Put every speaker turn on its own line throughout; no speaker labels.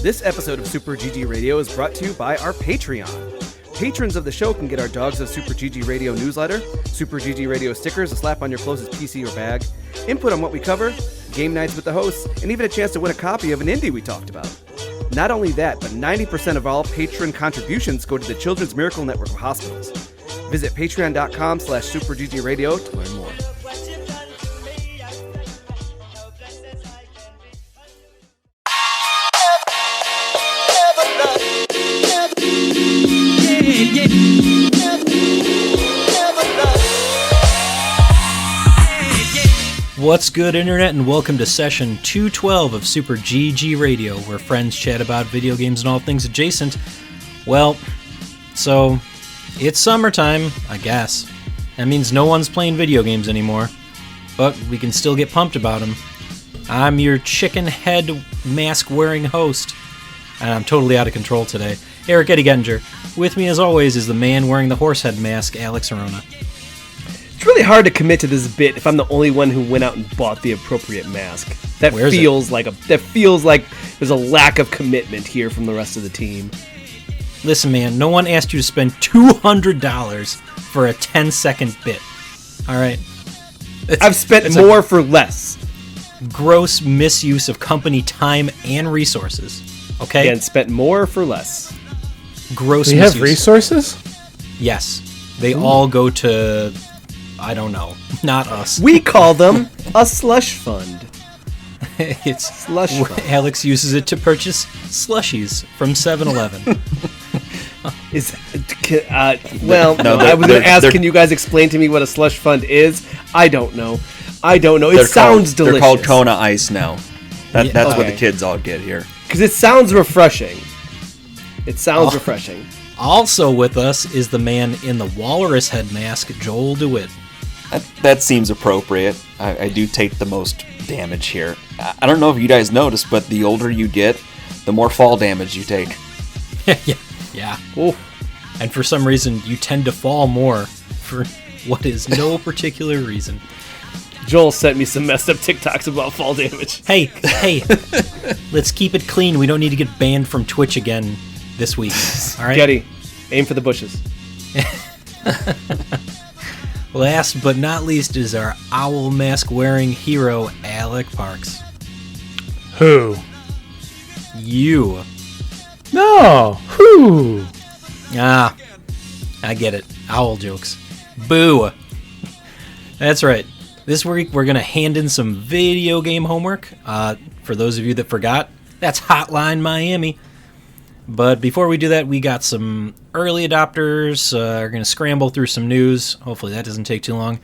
This episode of Super GG Radio is brought to you by our Patreon. Patrons of the show can get our Dogs of Super GG Radio newsletter, Super GG Radio stickers to slap on your closest PC or bag, input on what we cover, game nights with the hosts, and even a chance to win a copy of an indie we talked about. Not only that, but 90% of all patron contributions go to the Children's Miracle Network of Hospitals. Visit patreon.com/superggradio to learn more.
What's good, Internet, and welcome to session 212 of Super GG Radio, where friends chat about video games and all things adjacent. Well, so, it's summertime, I guess. That means no one's playing video games anymore, but we can still get pumped about them. I'm your chicken head mask-wearing host, and I'm totally out of control today, Eric Eddie Gettinger. With me, as always, is the man wearing the horse head mask, Alex Arona.
It's really hard to commit to this bit if I'm the only one who went out and bought the appropriate mask. That feels like there's a lack of commitment here from the rest of the team.
Listen, man, no one asked you to spend $200 for a 10-second bit. All right?
I've spent more for less.
Gross misuse of company time and resources. Okay?
And spent more for less.
Gross
misuse. We have resources?
Yes. They all go to... I don't know. Not us.
We call them a slush fund.
It's
slush fund.
Alex uses it to purchase slushies from 7-Eleven.
I was going to ask, can you guys explain to me what a slush fund is? I don't know. It sounds delicious.
They're called Kona Ice now. That's what the kids all get here.
Because it sounds refreshing. Refreshing.
Also with us is the man in the walrus head mask, Joel DeWitt.
That seems appropriate. I do take the most damage here. I don't know if you guys noticed, but the older you get, the more fall damage you take.
Yeah. Ooh. And for some reason, you tend to fall more for what is no particular reason.
Joel sent me some messed up TikToks about fall damage.
Hey, let's keep it clean. We don't need to get banned from Twitch again this week. All right?
Getty, aim for the bushes.
Last but not least is our owl mask wearing hero, Alec Parks.
Who?
You.
No. Who?
I get it. Owl jokes. Boo. That's right. This week we're going to hand in some video game homework. For those of you that forgot, that's Hotline Miami. But before we do that, we got some early adopters. We're going to scramble through some news. Hopefully that doesn't take too long.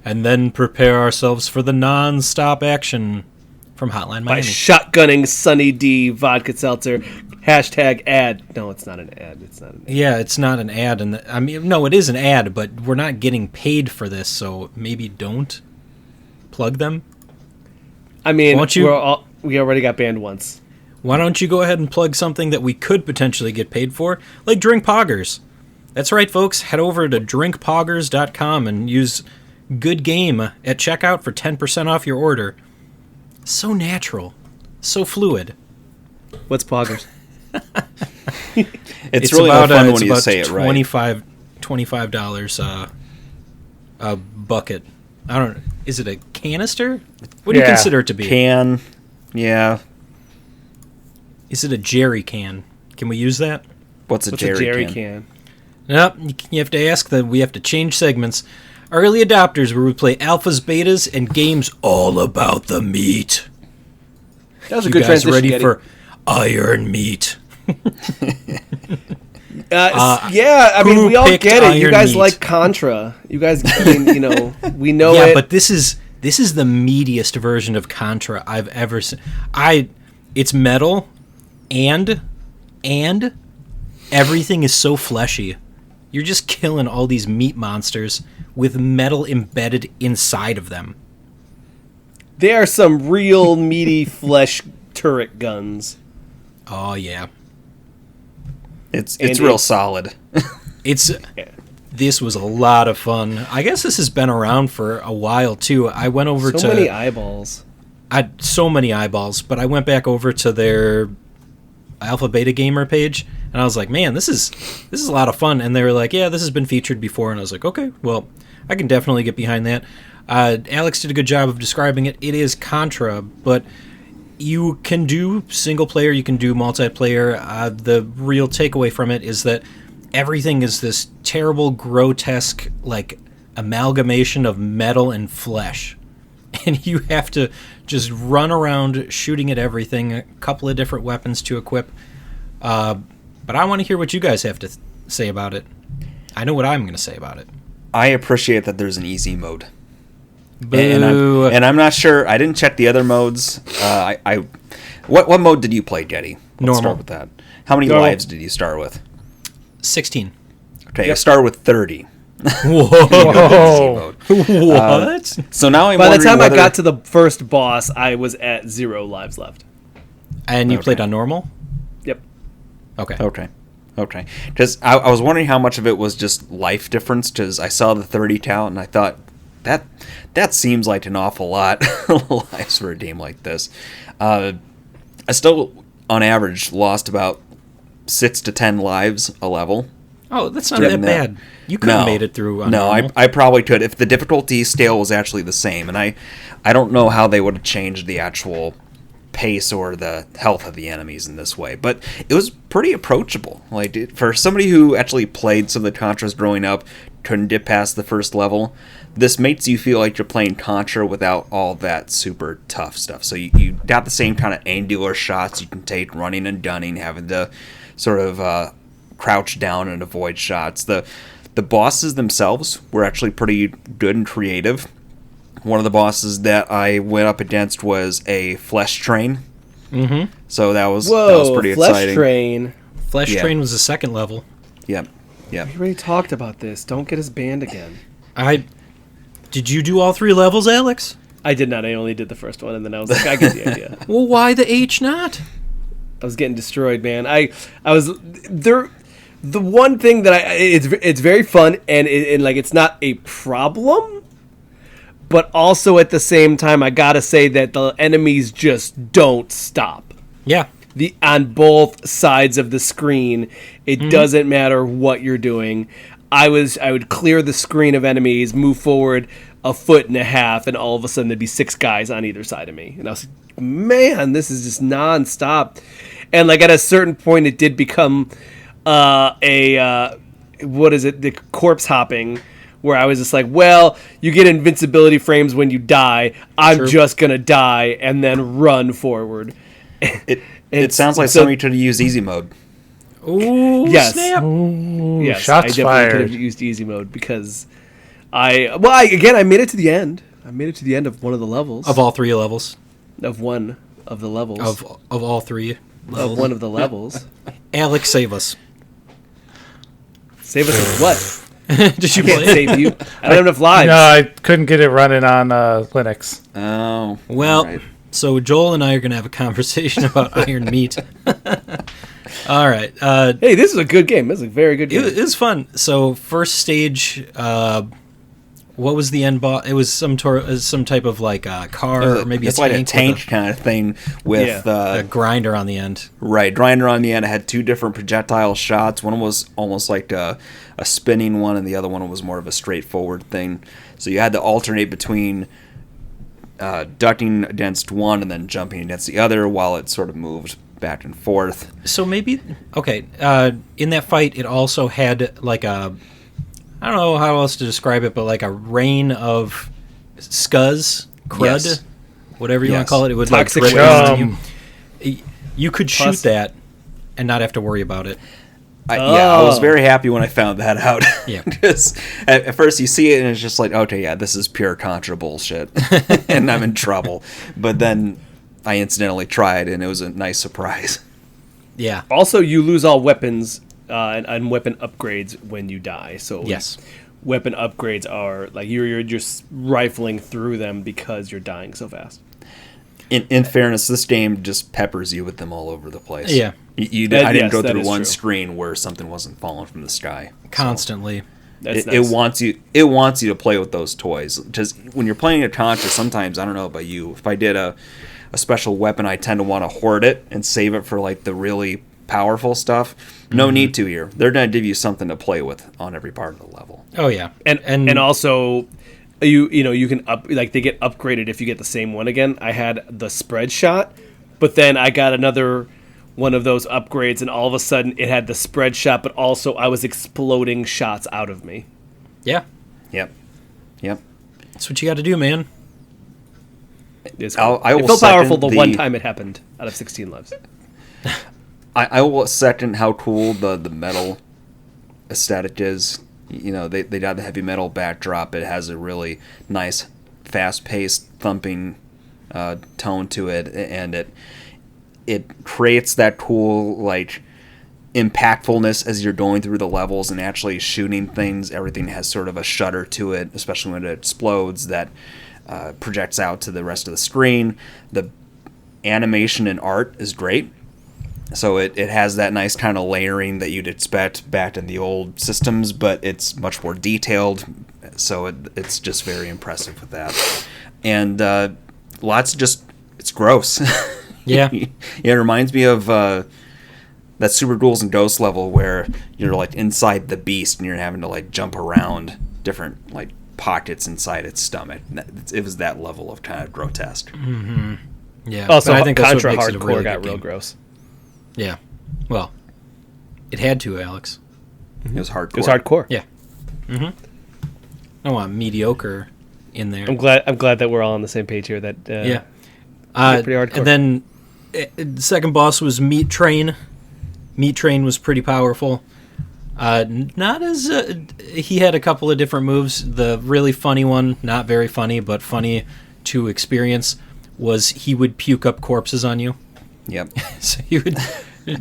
And then prepare ourselves for the non-stop action from Hotline Miami.
By shotgunning Sunny D vodka seltzer. #ad. No, it's not an ad.
Yeah, it's not an ad. No, it is an ad, but we're not getting paid for this, so maybe don't plug them.
I mean, we already got banned once.
Why don't you go ahead and plug something that we could potentially get paid for, like Drink Poggers? That's right, folks. Head over to drinkpoggers.com and use Good Game at checkout for 10% off your order. So natural. So fluid.
What's Poggers?
It's really fun when you say it right.
$25 a bucket. I don't know. Is it a canister? What do you consider it to be?
Can. Yeah.
Is it a jerry can? Can we use that?
What's a jerry
can?
Nope, you have to ask that. We have to change segments. Early adopters, where we play alphas, betas, and games all about the meat.
That was a good transition.
You guys ready for Iron Meat?
I mean, we all get it. You guys like Contra. You guys, we know it.
Yeah, but this is the meatiest version of Contra I've ever seen. It's metal. And everything is so fleshy. You're just killing all these meat monsters with metal embedded inside of them.
They are some real meaty flesh turret guns.
Oh yeah.
It's real solid.
This was a lot of fun. I guess this has been around for a while too. I went over to
so many eyeballs.
I had so many eyeballs, but I went back over to their Alpha Beta Gamer page, and I was like, man, this is a lot of fun. And they were like, yeah, this has been featured before, and I was like, okay, well, I can definitely get behind that. Alex did a good job of describing it. It is Contra, but you can do single player, you can do multiplayer. The real takeaway from it is that everything is this terrible, grotesque, like, amalgamation of metal and flesh. And you have to just run around shooting at everything, a couple of different weapons to equip. But I want to hear what you guys have to say about it. I know what I'm going to say about it.
I appreciate that there's an easy mode.
Boo.
And I'm not sure. I didn't check the other modes. What mode did you play, Getty? Let's
Normal.
start with that. How many
Normal.
lives did you start with?
16.
Okay, I started with 30.
Whoa.
What?
So now I'm
By the
wondering
time I
whether-
got to the first boss, I was at 0 lives left.
And you
Okay.
played on normal?
Yep.
Okay.
Okay. Just I was wondering how much of it was just life difference, because I saw the 30 count and I thought that seems like an awful lot of lives for a game like this. I still, on average, lost about 6 to 10 lives a level.
Oh, that's not
Driven
that
that.
bad. You could have made it through on normal.
I probably could if the difficulty scale was actually the same, and I don't know how they would have changed the actual pace or the health of the enemies in this way, but it was pretty approachable. Like, for somebody who actually played some of the Contras growing up, couldn't get past the first level, this makes you feel like you're playing Contra without all that super tough stuff. So you got the same kind of angular shots you can take running and gunning, having to sort of crouch down and avoid shots. The bosses themselves were actually pretty good and creative. One of the bosses that I went up against was a flesh train.
Mm-hmm.
So that was
Whoa,
pretty
Flesh
exciting.
Train.
Flesh
Yeah.
Train was the second level.
Yep.
We already talked about this. Don't get us banned again.
Did you do all 3 levels, Alex?
I did not. I only did the first one, and then I was like, I get the idea.
Well, why the H not?
I was getting destroyed, man. I was there. The one thing that it's very fun, and like it's not a problem, but also at the same time, I gotta say that the enemies just don't stop.
Yeah.
On both sides of the screen, it doesn't matter what you're doing. I would clear the screen of enemies, move forward a foot and a half, and all of a sudden there'd be 6 guys on either side of me, and I was like, man, this is just nonstop. And like at a certain point, it did become the corpse hopping, where I was just like, well, you get invincibility frames when you die. I'm
True.
just gonna die and then run forward.
It sounds like
so-
somebody could use easy mode.
Ooh,
Yes.
snap.
Ooh,
Yes, I
shots
definitely could have
fired.
used easy mode because I made it to the end. I made it to the end of one of the levels.
Of all 3 levels.
Of one of the levels.
Of all 3 levels.
Of one of the levels.
Alex, save us.
Save us with what?
Did you
I can't
play it?
save you. I don't have enough lives.
No, I couldn't get it running on Linux.
Oh.
Well,
alright.
so Joel and I are going to have a conversation about Iron Meat. All right.
Hey, this is a good game. This is a very good game.
It was fun. So first stage, what was the end boss? It was some type of like car or maybe
it's
a
like a
tank
tank
with
kind of thing with
a grinder on the end.
right grinder on the end. It had 2 different projectile shots. One was almost like a spinning one, and the other one was more of a straightforward thing. So you had to alternate between ducking against one and then jumping against the other while it sort of moved back and forth.
So maybe in that fight, it also had like I don't know how else to describe it, but like a rain of scuzz, crud,
Yes.
whatever you want
Yes.
to call it. It would
Toxic
like drip
waste.
on you. You could shoot
Pus.
that and not have to worry about it.
Yeah, I was
Oh.
very happy when I found that out.
Yeah.
Because at first you see it and it's just like, okay, yeah, this is pure Contra bullshit, and I'm in trouble. But then I incidentally tried, and it was a nice surprise.
Yeah.
Also, you lose all weapons and weapon upgrades when you die. So
Yes.
weapon upgrades are like you're just rifling through them because you're dying so fast.
In fairness, this game just peppers you with them all over the place.
Yeah.
I didn't
Yes,
go
that
through
is
one
true.
screen where something wasn't falling from the sky.
Constantly.
That's
It
nice.
wants you. It wants you to play with those toys. Just when you're playing a Contra, sometimes I don't know about you. If I did a a special weapon, I tend to want to hoard it and save it for like the really powerful stuff. No need to here. They're going to give you something to play with on every part of the level.
Oh yeah,
and also you can they get upgraded if you get the same one again. I had the spread shot, but then I got another one of those upgrades, and all of a sudden it had the spread shot, but also I was exploding shots out of me.
Yeah.
Yep.
That's what you got to do, man.
It felt
second
powerful the one time it happened out of 16 lives.
I will second how cool the metal aesthetic is. They got the heavy metal backdrop. It has a really nice, fast-paced, thumping tone to it, and it creates that cool, like, impactfulness as you're going through the levels and actually shooting things. Everything has sort of a shudder to it, especially when it explodes, that projects out to the rest of the screen. The animation and art is great. So it has that nice kind of layering that you'd expect back in the old systems, but it's much more detailed. So it's just very impressive with that. And it's gross.
Yeah.
It reminds me of that Super Ghouls and Ghosts level where you're like inside the beast and you're having to like jump around different like pockets inside its stomach. It was that level of kind of grotesque.
Mm-hmm. Yeah.
Also,
I think
Contra
that's what makes it a
Hardcore
really
got
good
real
game.
gross.
Yeah. Well, it had to, Alex.
It was hardcore.
It was hardcore.
Yeah. Mm-hmm. I want mediocre in there.
I'm glad that we're all on the same page here. That
yeah.
pretty hardcore.
And then the second boss was Meat Train. Meat Train was pretty powerful. Not as he had a couple of different moves. The really funny one, not very funny, but funny to experience, was he would puke up corpses on you.
Yep.
So he would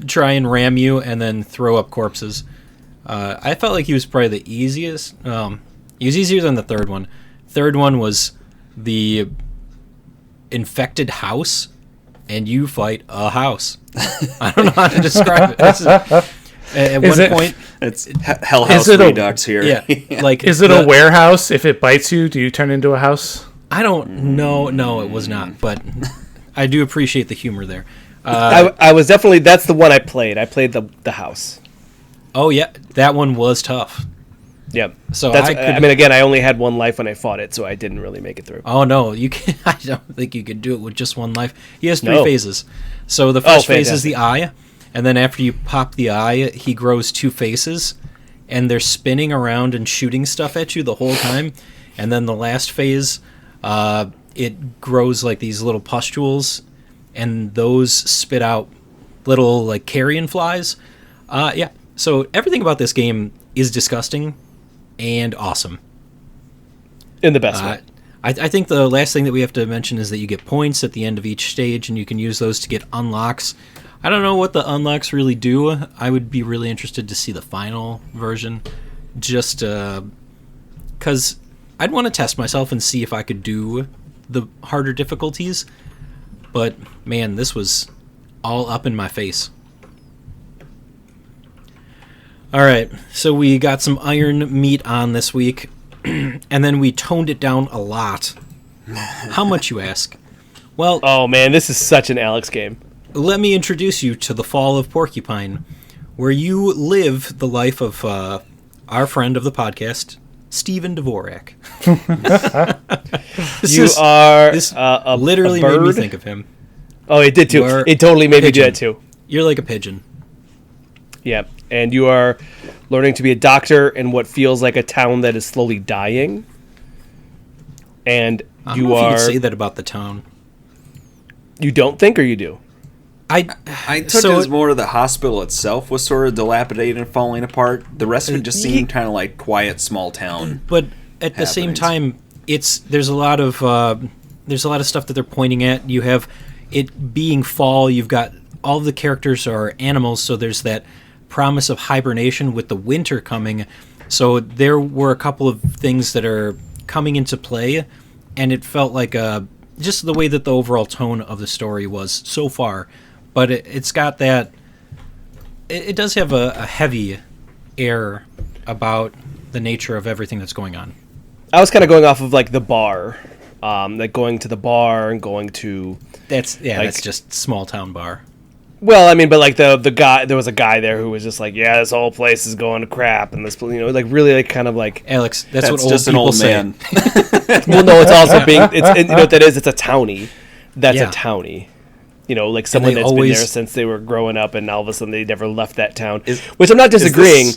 try and ram you and then throw up corpses. I felt like he was probably the easiest. He was easier than the third one. Third one was the infected house, and you fight a house. I don't know how to describe it. At one point,
it's Hell House Redux here.
Yeah, like
Is it a warehouse? If it bites you, do you turn into a house?
I don't know. No, it was not. But I do appreciate the humor there.
I was definitely, that's the one I played. I played the house.
Oh yeah, that one was tough.
Yep.
So
I mean, again, I only had one life when I fought it, so I didn't really make it through.
Oh no, you can. I don't think you could do it with just one life. He has three phases. So the first phase is the eye, and then after you pop the eye, he grows two faces, and they're spinning around and shooting stuff at you the whole time. And then the last phase, it grows like these little pustules, and those spit out little like carrion flies. Yeah. So everything about this game is disgusting and awesome.
In the best way.
I think the last thing that we have to mention is that you get points at the end of each stage, and you can use those to get unlocks. I don't know what the unlocks really do. I would be really interested to see the final version, just because I'd want to test myself and see if I could do the harder difficulties. But, man, this was all up in my face. All right, so we got some Iron Meat on this week, and then we toned it down a lot. How much, you ask? Well,
oh man, this is such an Alex game.
Let me introduce you to the Fall of Porcupine, where you live the life of our friend of the podcast, Steven Dvorak. This literally made me think of him.
Oh, it did too. It totally made me do that too.
You're like a pigeon.
Yeah, and you are learning to be a doctor in what feels like a town that is slowly dying. And
I don't know if you could say that about the town.
You don't think, or you do?
I took it as more of the hospital itself was sort of dilapidated and falling apart. The rest of it just seemed kind of like quiet small town.
But at the same time, there's a lot of stuff that they're pointing at. You have it being fall. You've got all of the characters are animals, so there's that promise of hibernation with the winter coming. So there were a couple of things that are coming into play, and it felt like just the way that the overall tone of the story was so far. But it's got that. It does have a heavy air about the nature of everything that's going on.
I was kind of going off of like the bar like going to the bar and going to.
That's just small town bar.
Well, I mean, but like the guy, there was a guy there who was just like, yeah, this whole place is going to crap, and this, like really like kind of like
Alex, that's what old
just
people
an old
say.
man.
Well, no, it's also you know what that is? It's a townie. That's a townie. Like someone that's been there since they were growing up, and all of a sudden they never left that town. Which I'm not disagreeing.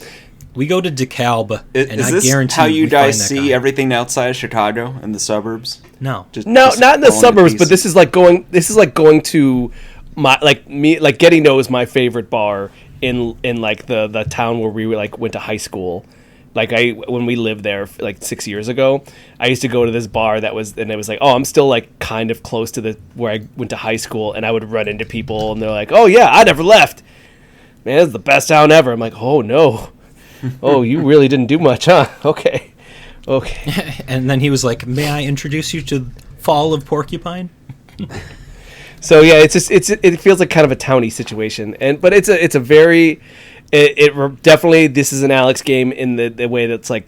We go to DeKalb, and I
this
guarantee
how you guys see
guy.
everything outside of Chicago in the suburbs?
No,
Just
Not in the
falling
suburbs,
to
but this is like going to Getty knows my favorite bar in like the town where we went to high school. Like when we lived there like 6 years ago, I used to go to this bar and it was like, oh, I'm still like kind of close to where I went to high school, and I would run into people and they're like, oh yeah, I never left. Man, this is the best town ever. I'm like, oh no, oh you really didn't do much, huh? Okay.
And then he was like, may I introduce you to Fall of Porcupine?
So yeah, it feels like kind of a townie situation, but it's a very definitely this is an Alex game in the way that's like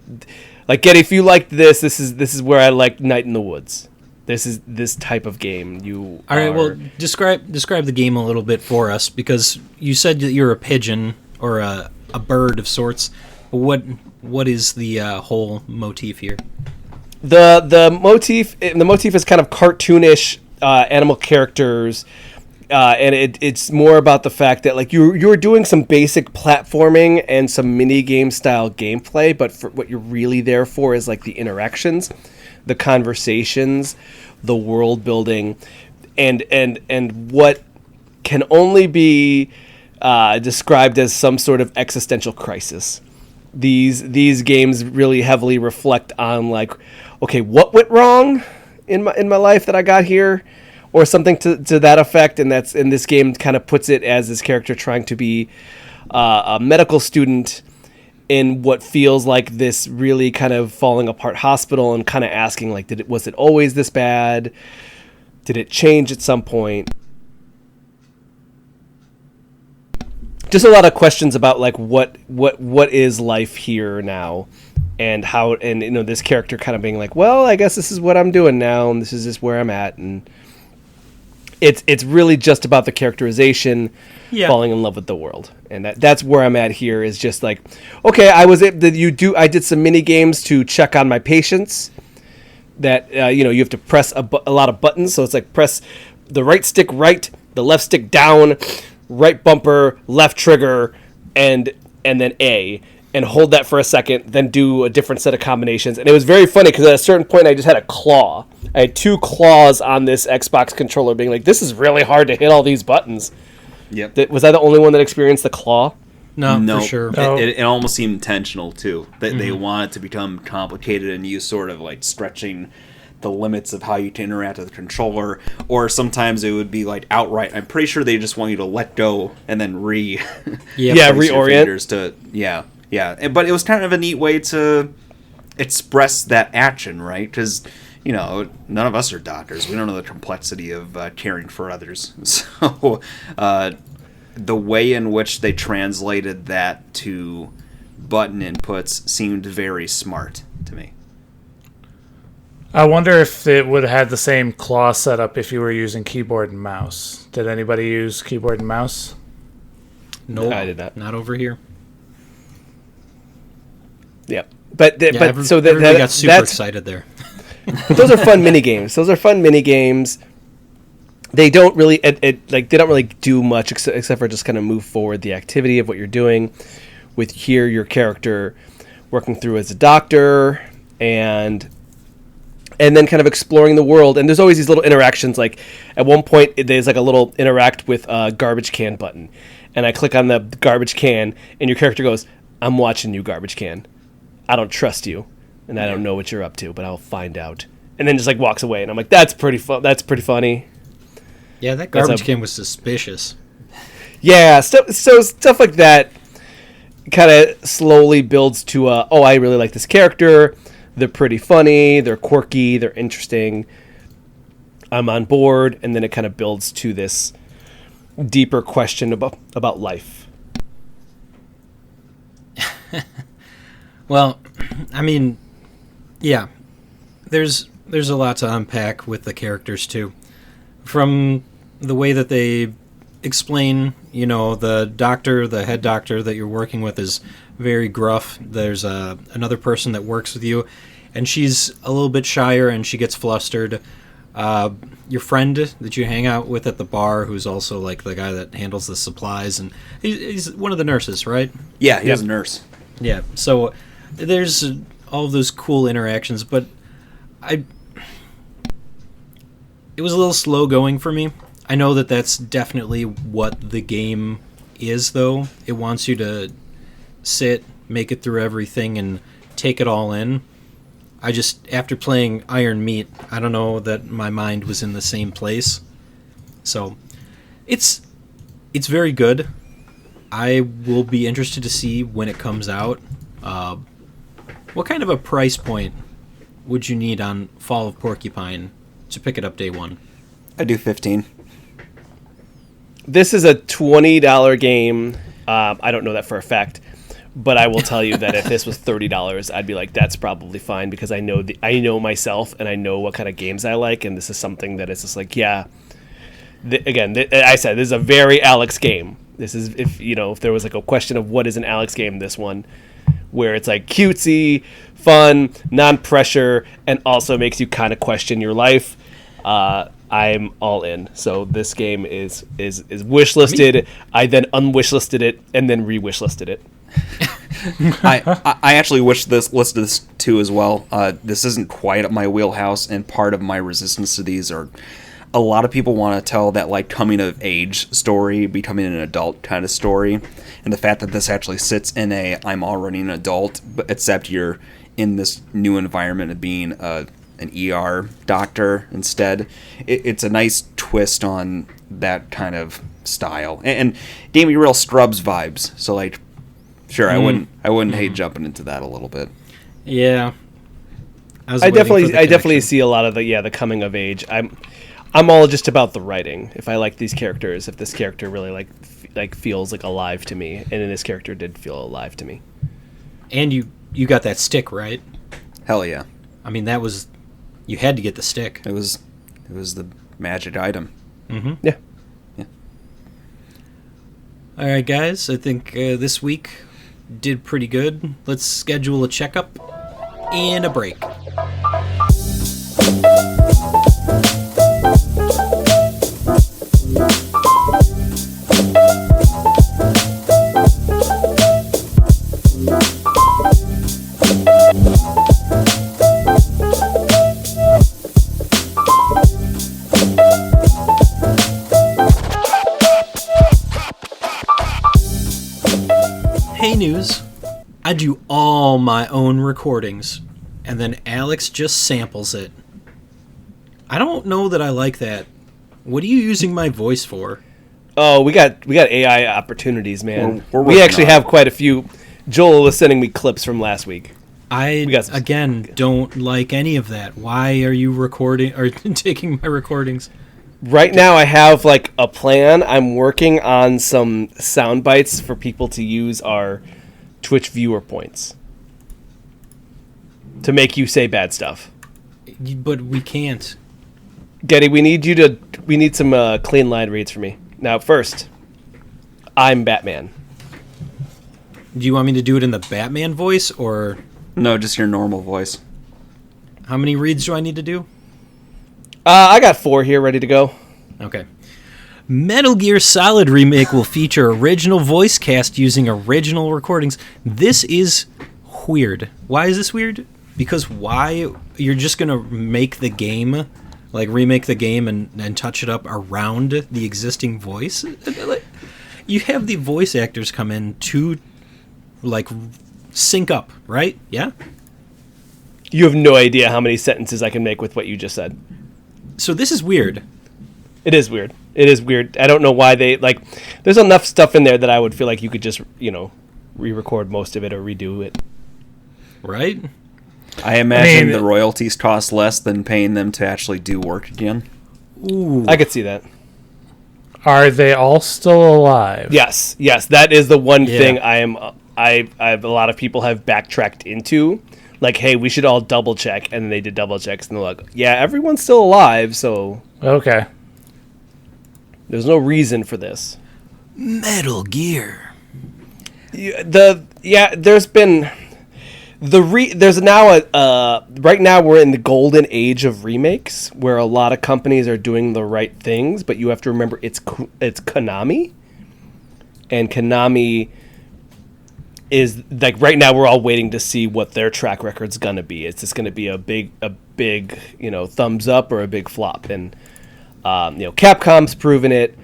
Getty, if you liked this is where I like Night in the Woods. This is this type of game.
All right, well, describe the game a little bit for us, because you said that you're a pigeon or a bird of sorts. What is the whole motif here?
The motif is kind of cartoonish animal characters. And it's more about the fact that like you're doing some basic platforming and some mini game style gameplay, but for what you're really there for is like the interactions, the conversations, the world building, and what can only be described as some sort of existential crisis. These games really heavily reflect on like, okay, what went wrong in my life that I got here? Or something to that effect, and that's in this game kind of puts it as this character trying to be a medical student in what feels like this really kind of falling apart hospital, and kind of asking like, was it always this bad? Did it change at some point? Just a lot of questions about like what is life here now, and how, and this character kind of being like, well, I guess this is what I'm doing now, and this is just where I'm at, and it's really just about the characterization, falling in love with the world, and that's where I'm at here. Is just like, okay, I did some mini games to check on my patience. That you have to press a lot of buttons, so it's like press the right stick right, the left stick down, right bumper, left trigger, and then A. And hold that for a second, then do a different set of combinations. And it was very funny because at a certain point I just had a claw. I had 2 claws on this Xbox controller being like, this is really hard to hit all these buttons.
Yep.
Was I the only one that experienced the claw?
No, for sure.
It almost seemed intentional, too. That they want it to become complicated and you sort of like stretching the limits of how you can interact with the controller. Or sometimes it would be like outright, I'm pretty sure they just want you to let go and then reorient. Yeah, but it was kind of a neat way to express that action, right? Because, none of us are doctors. We don't know the complexity of caring for others. So the way in which they translated that to button inputs seemed very smart to me.
I wonder if it would have had the same claw setup if you were using keyboard and mouse. Did anybody use keyboard and mouse?
No,
I did not.
Not over here.
Yeah, but
everybody got super excited there.
Those are fun mini games. They don't really they don't really do much except for just kind of move forward the activity of what you're doing. With here, your character working through as a doctor and then kind of exploring the world. And there's always these little interactions. Like at one point, there's like a little interact with a garbage can button, and I click on the garbage can, and your character goes, "I'm watching you, garbage can. I don't trust you, and I don't know what you're up to, but I'll find out." And then just like walks away, and I'm like, "That's pretty fun. That's pretty funny."
Yeah, that garbage can was suspicious.
Yeah, stuff like that kind of slowly builds to I really like this character. They're pretty funny. They're quirky. They're interesting. I'm on board, and then it kind of builds to this deeper question about life.
Well, I mean, yeah, there's there's a lot to unpack with the characters too. From the way that they explain, the head doctor that you're working with is very gruff. There's another person that works with you, and she's a little bit shyer and she gets flustered. Your friend that you hang out with at the bar, who's also like the guy that handles the supplies, and he's one of the nurses, right?
Yeah, he's a nurse.
Yeah, so there's all of those cool interactions, but it was a little slow going for me. I know that that's definitely what the game is, though. It wants you to sit, make it through everything, and take it all in. I just, after playing Iron Meat, I don't know that my mind was in the same place. So, it's very good. I will be interested to see when it comes out. What kind of a price point would you need on Fall of Porcupine to pick it up day one?
I do 15.
This is a $20 game. I don't know that for a fact, but I will tell you that if this was $30, I'd be like, that's probably fine, because I know myself and I know what kind of games I like, and this is something that is just like, yeah. I said this is a very Alex game. This is if there was like a question of what is an Alex game, this one, where it's like cutesy, fun, non-pressure, and also makes you kind of question your life. I'm all in. So this game is wishlisted. I then unwishlisted it and then re-wishlisted it.
I actually listed this too as well. This isn't quite up my wheelhouse, and part of my resistance to these are a lot of people want to tell that like coming of age story, becoming an adult kind of story, and the fact that this actually sits in I'm already an adult, but except you're in this new environment of being an ER doctor instead. It's a nice twist on that kind of style, and gave me real Scrubs vibes. So like, sure, I wouldn't hate jumping into that a little bit.
Yeah,
I definitely see a lot of the coming of age. I'm all just about the writing. If I like these characters, if this character really like feels like alive to me, and then this character did feel alive to me.
And you got that stick, right?
Hell yeah.
I mean, you had to get the stick.
It was the magic item.
Mm-hmm.
Yeah.
All right, guys. I think this week did pretty good. Let's schedule a checkup and a break. Hey News, I do all my own recordings, and then Alex just samples it. I don't know that I like that. What are you using my voice for?
Oh, we got AI opportunities, man.
We're
we actually have quite a few. Joel was sending me clips from last week.
Don't like any of that. Why are you recording or taking my recordings?
Right now, I have like a plan. I'm working on some sound bites for people to use our Twitch viewer points to make you say bad stuff.
But we can't.
Getty, we need some clean line reads for me. Now, first, I'm Batman.
Do you want me to do it in the Batman voice, or
No, just your normal voice.
how many reads do I need to do?
I got 4 here ready to go.
Okay. Metal Gear Solid Remake will feature original voice cast using original recordings. This is weird. Why is this weird? Because why? You're just going to make the game, like remake the game and touch it up around the existing voice? You have the voice actors come in to, like, sync up, right? Yeah?
You have no idea how many sentences I can make with what you just said.
So this is weird.
It is weird. It is weird. I don't know why they, like, there's enough stuff in there that I would feel like you could just, re-record most of it or redo it.
Right?
I imagine the royalties cost less than paying them to actually do work again.
Ooh.
I could see that.
Are they all still alive?
Yes. That is the one thing I have a lot of people have backtracked into. like, hey, we should all double check, and then they did double checks, and they're like, yeah, everyone's still alive, so
Okay.
there's no reason for this.
Metal Gear.
There's been there's now right now we're in the golden age of remakes where a lot of companies are doing the right things, but you have to remember it's Konami, and Konami is like right now we're all waiting to see what their track record's gonna be. Is this gonna be a big thumbs up or a big flop? And Capcom's proven it,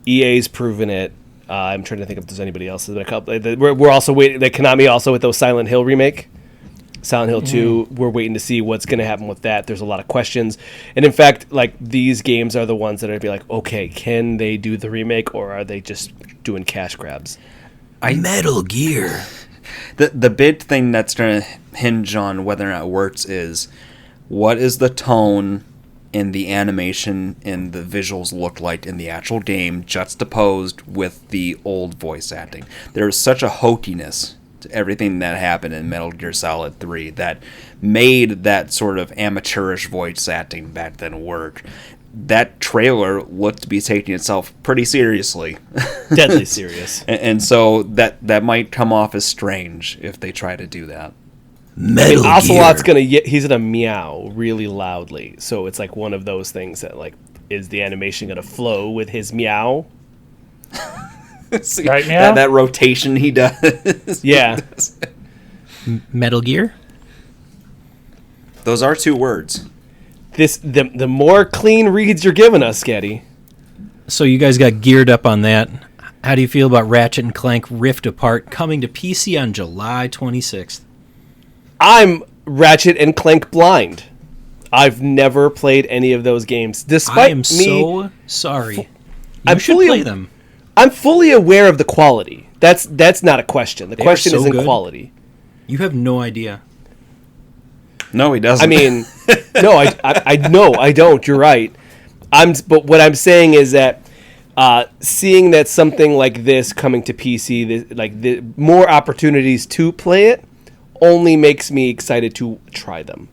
EA's proven it. I'm trying to think if there's anybody else. We're also waiting. Like Konami also with those Silent Hill remake, Silent Hill 2. We're waiting to see what's going to happen with that. There's a lot of questions, and in fact, like these games are the ones that are be like, okay, can they do the remake or are they just doing cash grabs?
Metal Gear.
The big thing that's going to hinge on whether or not it works is what is the tone in the animation and the visuals look like in the actual game juxtaposed with the old voice acting. There's such a hokiness to everything that happened in Metal Gear Solid 3 that made that sort of amateurish voice acting back then work. That trailer looked to be taking itself pretty seriously.
Deadly serious.
and so that might come off as strange if they try to do that.
Metal
Ocelot's
Gear.
he's gonna meow really loudly, so it's like one of those things that like, is the animation gonna flow with his meow?
See,
Right now?
that rotation he does.
Yeah.
Metal Gear.
Those are 2 words.
The more clean reads you're giving us, Sketty.
So you guys got geared up on that. How do you feel about Ratchet and Clank Rift Apart coming to PC on July 26th?
I'm Ratchet and Clank blind. I've never played any of those games. Despite
I am so sorry.
I'm
You should
fully-
play them.
I'm fully aware of the quality. That's not a question. The
They are
question
so
isn't
good.
quality.
You have no idea.
No, he doesn't.
I mean, no, I no, I don't. You're right. But what I'm saying is that seeing that something like this coming to PC, more opportunities to play it, only makes me excited to try them.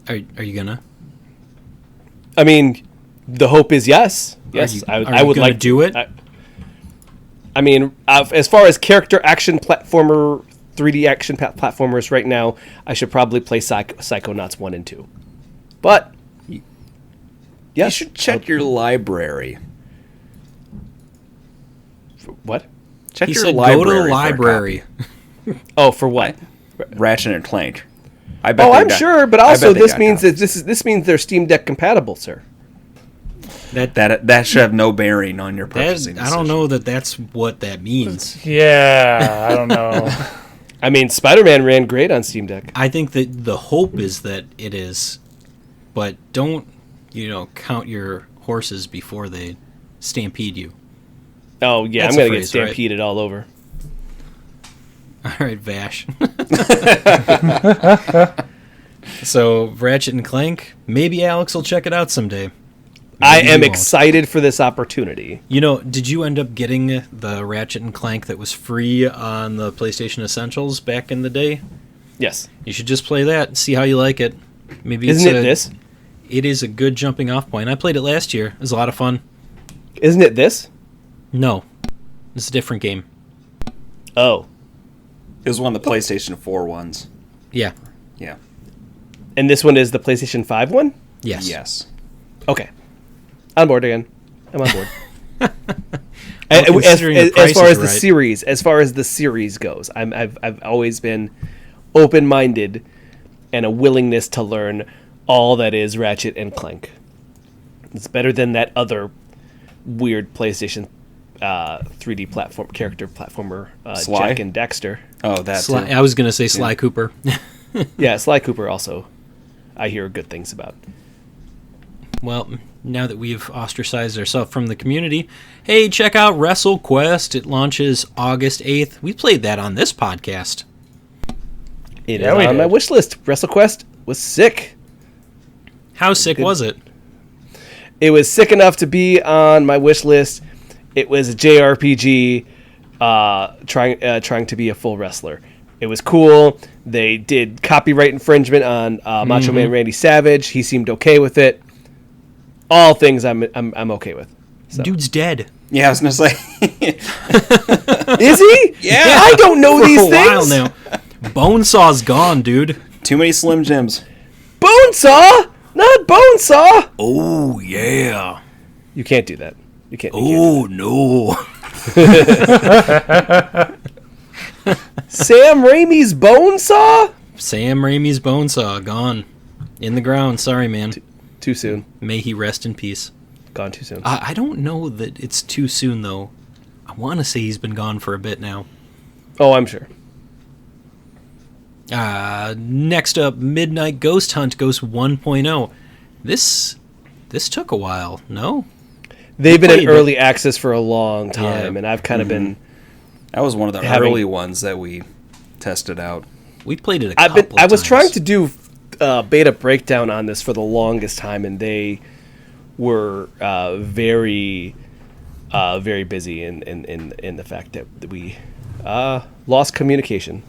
Are you gonna?
I mean, the hope is yes. Yes, I would
gonna
like
do it.
I mean, as far as character action platformer, 3D action platformers right now, I should probably play Psychonauts 1 and 2. But
you
yes,
should check your library.
what?
Check
He
your
said
library.
go to the
for a
library.
copy.
Oh, for what?
Ratchet and Clank. I bet
Oh,
they
I'm
got-
sure, but
I
also
bet they
this
got
means
copies.
that this means they're Steam Deck compatible, sir.
that should have no bearing on your purchasing
I
decision.
don't know that that's what that means.
Yeah, I don't know.
I mean, Spider-Man ran great on Steam Deck.
I think that the hope is that it is, but don't count your horses before they stampede you.
Oh yeah,
That's
I'm
a
gonna get
phrase, right?
stampeded all over.
All right, Vash. So Ratchet and Clank, maybe Alex will check it out someday.
I
Maybe
am
you won't.
excited for this opportunity.
Did you end up getting the Ratchet and Clank that was free on the PlayStation Essentials back in the day?
Yes.
You should just play that and see how you like it. Maybe
Isn't it this?
It is a good jumping off point. I played it last year. It was a lot of fun.
Isn't it this?
No, it's a different game.
Oh.
It was one of the PlayStation 4 ones.
Yeah.
Yeah.
And this one is the PlayStation 5 one?
Yes.
Yes.
Okay. On board again. I'm on board.
considering the
as far
price
as
is right.
as far as the series goes, I've always been open-minded and a willingness to learn all that is Ratchet and Clank. It's better than that other weird PlayStation 3D character platformer,
Sly?
Jack and Dexter.
Oh, that
Sly,
too.
I was gonna say Sly Cooper.
Yeah, Sly Cooper also. I hear good things about.
Well, now that we've ostracized ourselves from the community, hey, check out WrestleQuest. It launches August 8th. We played that on this podcast.
It
Yeah,
is
we
on my
did.
wish list. WrestleQuest was sick.
How sick was it?
It was sick enough to be on my wish list. It was a JRPG trying to be a full wrestler. It was cool. They did copyright infringement on Macho Man Randy Savage. He seemed okay with it. All things I'm okay with. So.
Dude's dead.
Yeah, I was gonna say.
Is he?
Yeah.
I don't know
For
these
a
things.
while now. Bonesaw's gone, dude.
Too many Slim Jims.
Bonesaw, not Bonesaw.
Oh, yeah.
You can't do that. You can't.
Oh, no.
Sam Raimi's Bonesaw?
Sam Raimi's Bonesaw, gone. In the ground. Sorry, man.
Too soon.
May he rest in peace.
Gone too soon.
I don't know that it's too soon, though. I want to say he's been gone for a bit now.
Oh, I'm sure.
Next up, Midnight Ghost Hunt Ghost 1.0. This took a while, no?
They've been in
played
early access for a long time,
Yeah.
and I've kind of been...
That was one of the early ones that we tested out.
We played it a couple of times.
I was trying to do beta breakdown on this for the longest time, and they were very busy in the fact that we lost communication.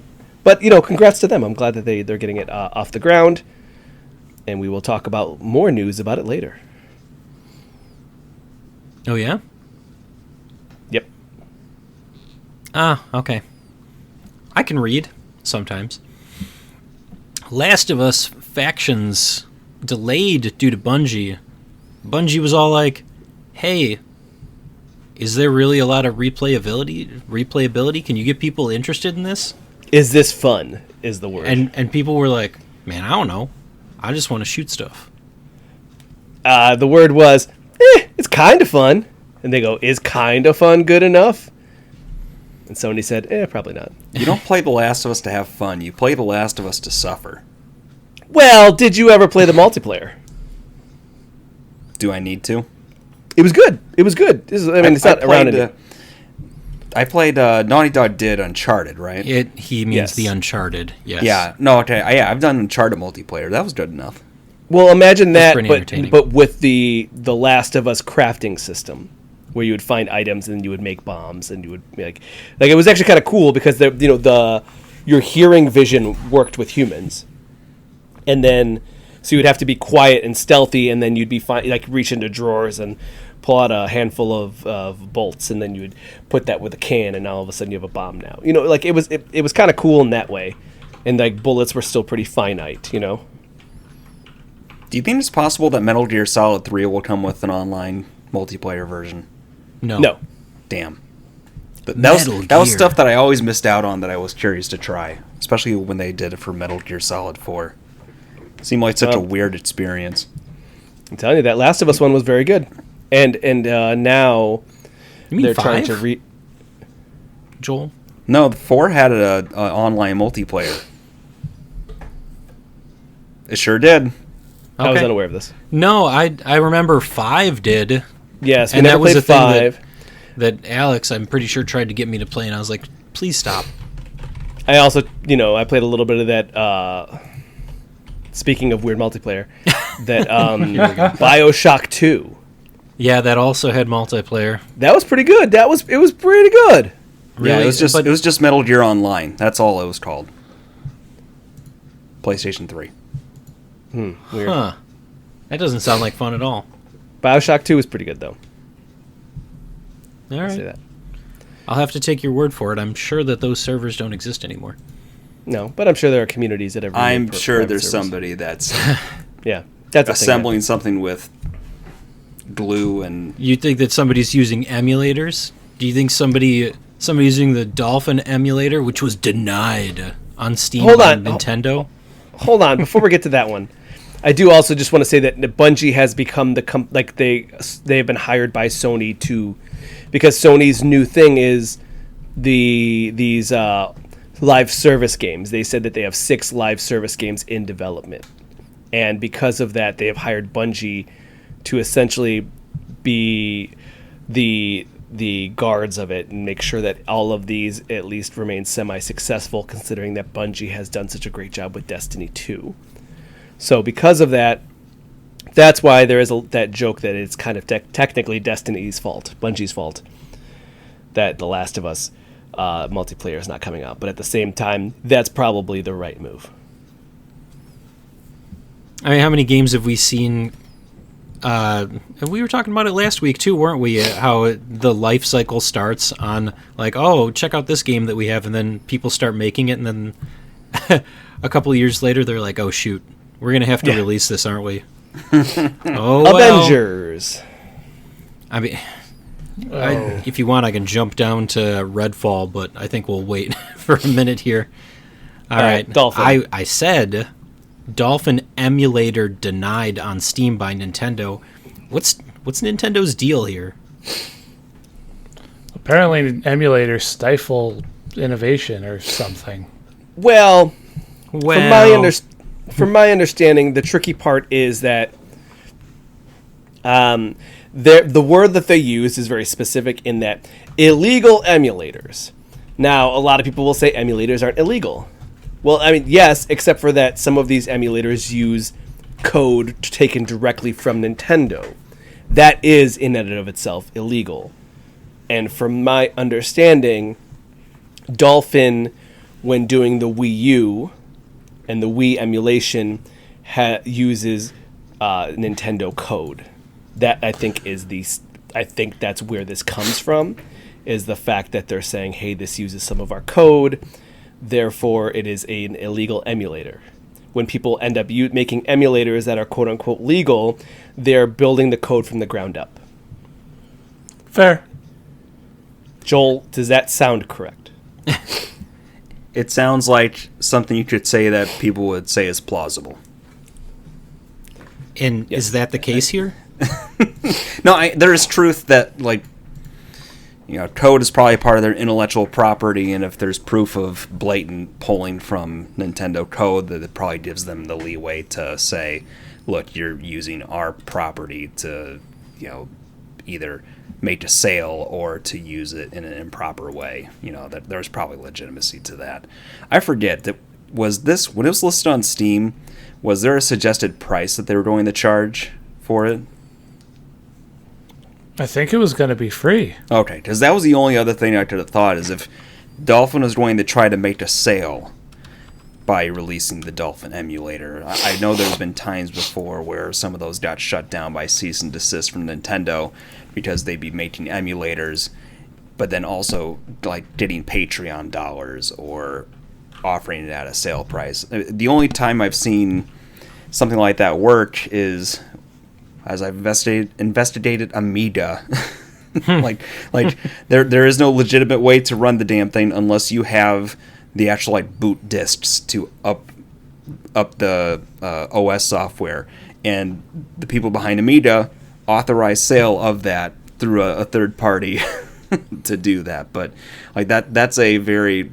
But, congrats to them. I'm glad that they're getting it off the ground, and we will talk about more news about it later.
Oh, yeah?
Yep.
Okay. I can read, sometimes. Last of Us Factions delayed due to Bungie. Bungie was all like, hey, is there really a lot of replayability? Can you get people interested in this?
Is this fun, is the word.
And people were like, man, I don't know. I just want to shoot stuff.
The word was, it's kind of fun. And they go, is kind of fun good enough? And Sony said, probably not.
You don't play The Last of Us to have fun. You play The Last of Us to suffer.
Well, did you ever play the multiplayer?
Do I need to?
It was good. It's not around it.
I played Naughty Dog did Uncharted, right?
He means
Yes.
the Uncharted, yes.
Yeah. No, okay. I've done Uncharted multiplayer. That was good enough.
Well, imagine that,
pretty entertaining.
but with the Last of Us crafting system, where you would find items and you would make bombs and you would like it was actually kind of cool because your hearing vision worked with humans, and then so you would have to be quiet and stealthy, and then you'd be reach into drawers and pull out a handful of bolts, and then you would put that with a can, and all of a sudden you have a bomb now. It was kind of cool in that way, and bullets were still pretty finite.
Do you think it's possible that Metal Gear Solid 3 will come with an online multiplayer version?
No.
Damn. That was stuff that I always missed out on that I was curious to try, especially when they did it for Metal Gear Solid 4. Seemed like such a weird experience.
I'm telling you, that Last of Us one was very good, and now
You mean
they're
5?
trying to
Joel?
No, 4 had an online multiplayer. It sure did.
I was
Okay.
unaware of this.
No, I remember 5 did.
Yes, we
And
never
that was
played
the thing
5.
That Alex, I'm pretty sure, tried to get me to play, and I was like, please stop.
I also, I played a little bit of that. Speaking of weird multiplayer, that BioShock 2.
Yeah, that also had multiplayer.
That was pretty good. It was pretty good.
Really?
Yeah,
But-
it was just Metal Gear Online. That's all it was called. PlayStation 3.
Weird.
Huh. That doesn't sound like fun at all.
BioShock 2 was pretty good though.
All
I'll say
right.
that.
I'll have to take your word for it. I'm sure that those servers don't exist anymore.
No, but I'm sure there are communities that every.
I'm sure
private
there's
servers.
somebody that's
Yeah, that's a thing,
assembling something with glue and...
You think that somebody's using emulators? Do you think somebody's using the Dolphin emulator, which was denied on Steam
Hold
by
on.
Nintendo?
Hold on, before we get to that one, I do also just want to say that Bungie has become they have been hired by Sony because Sony's new thing is these live service games. They said that they have 6 live service games in development, and because of that, they have hired Bungie to essentially be the guards of it and make sure that all of these at least remain semi-successful, considering that Bungie has done such a great job with Destiny 2. So because of that, that's why there is that joke that it's kind of technically Destiny's fault, Bungie's fault, that The Last of Us multiplayer is not coming out. But at the same time, that's probably the right move.
I mean, how many games have we seen? We were talking about it last week too, weren't we? How the life cycle starts on like, oh, check out this game that we have, and then people start making it, and then a couple of years later, they're like, oh shoot, we're gonna have to release this, aren't we? Oh,
Avengers.
I mean, if you want, I can jump down to Redfall, but I think we'll wait for a minute here. All right,
Dolphin.
I said Dolphin emulator denied on Steam by Nintendo. What's Nintendo's deal here?
Apparently, emulators stifle innovation or something.
Well, from my understanding, the tricky part is that the word that they use is very specific in that illegal emulators. Now, a lot of people will say emulators aren't illegal. Well, I mean, yes, except for that some of these emulators use code taken directly from Nintendo. That is, in and of itself, illegal. And from my understanding, Dolphin, when doing the Wii U and the Wii emulation, uses Nintendo code. That, I think, I think that's where this comes from, is the fact that they're saying, hey, this uses some of our code, therefore it is an illegal emulator. When people end up making emulators that are quote-unquote legal, they're building the code from the ground up.
Fair.
Joel, does that sound correct?
It sounds like something you could say that people would say is plausible.
And is that the case here?
No, there is truth that, like, you know, code is probably part of their intellectual property, and if there's proof of blatant pulling from Nintendo code, that it probably gives them the leeway to say, look, you're using our property to, you know, either make a sale or to use it in an improper way. You know, that there's probably legitimacy to that. I forget, that was this, when it was listed on Steam, was there a suggested price that they were going to charge for it?
I think it was going to be free.
Okay, because that was the only other thing I could have thought, is if Dolphin was going to try to make a sale by releasing the Dolphin emulator. I know there's been times before where some of those got shut down by cease and desist from Nintendo because they'd be making emulators, but then also like getting Patreon dollars or offering it at a sale price. The only time I've seen something like that work is as I've investigated Amiga. like there is no legitimate way to run the damn thing unless you have the actual like boot disks to up the OS software, and the people behind Amiga authorize sale of that through a third party to do that. But like that's a very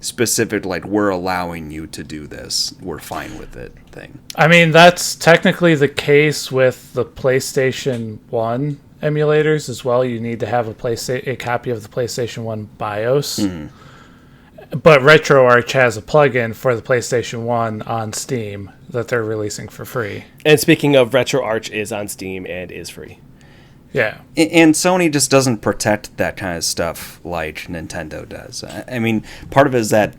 specific, like, we're allowing you to do this, we're fine with it thing.
I mean, that's technically the case with the PlayStation 1 emulators as well. You need to have a copy of the PlayStation 1 BIOS. Mm-hmm. But RetroArch has a plugin for the PlayStation 1 on Steam that they're releasing for free.
And speaking of, RetroArch is on Steam and is free.
Yeah.
And Sony just doesn't protect that kind of stuff like Nintendo does. I mean, part of it is that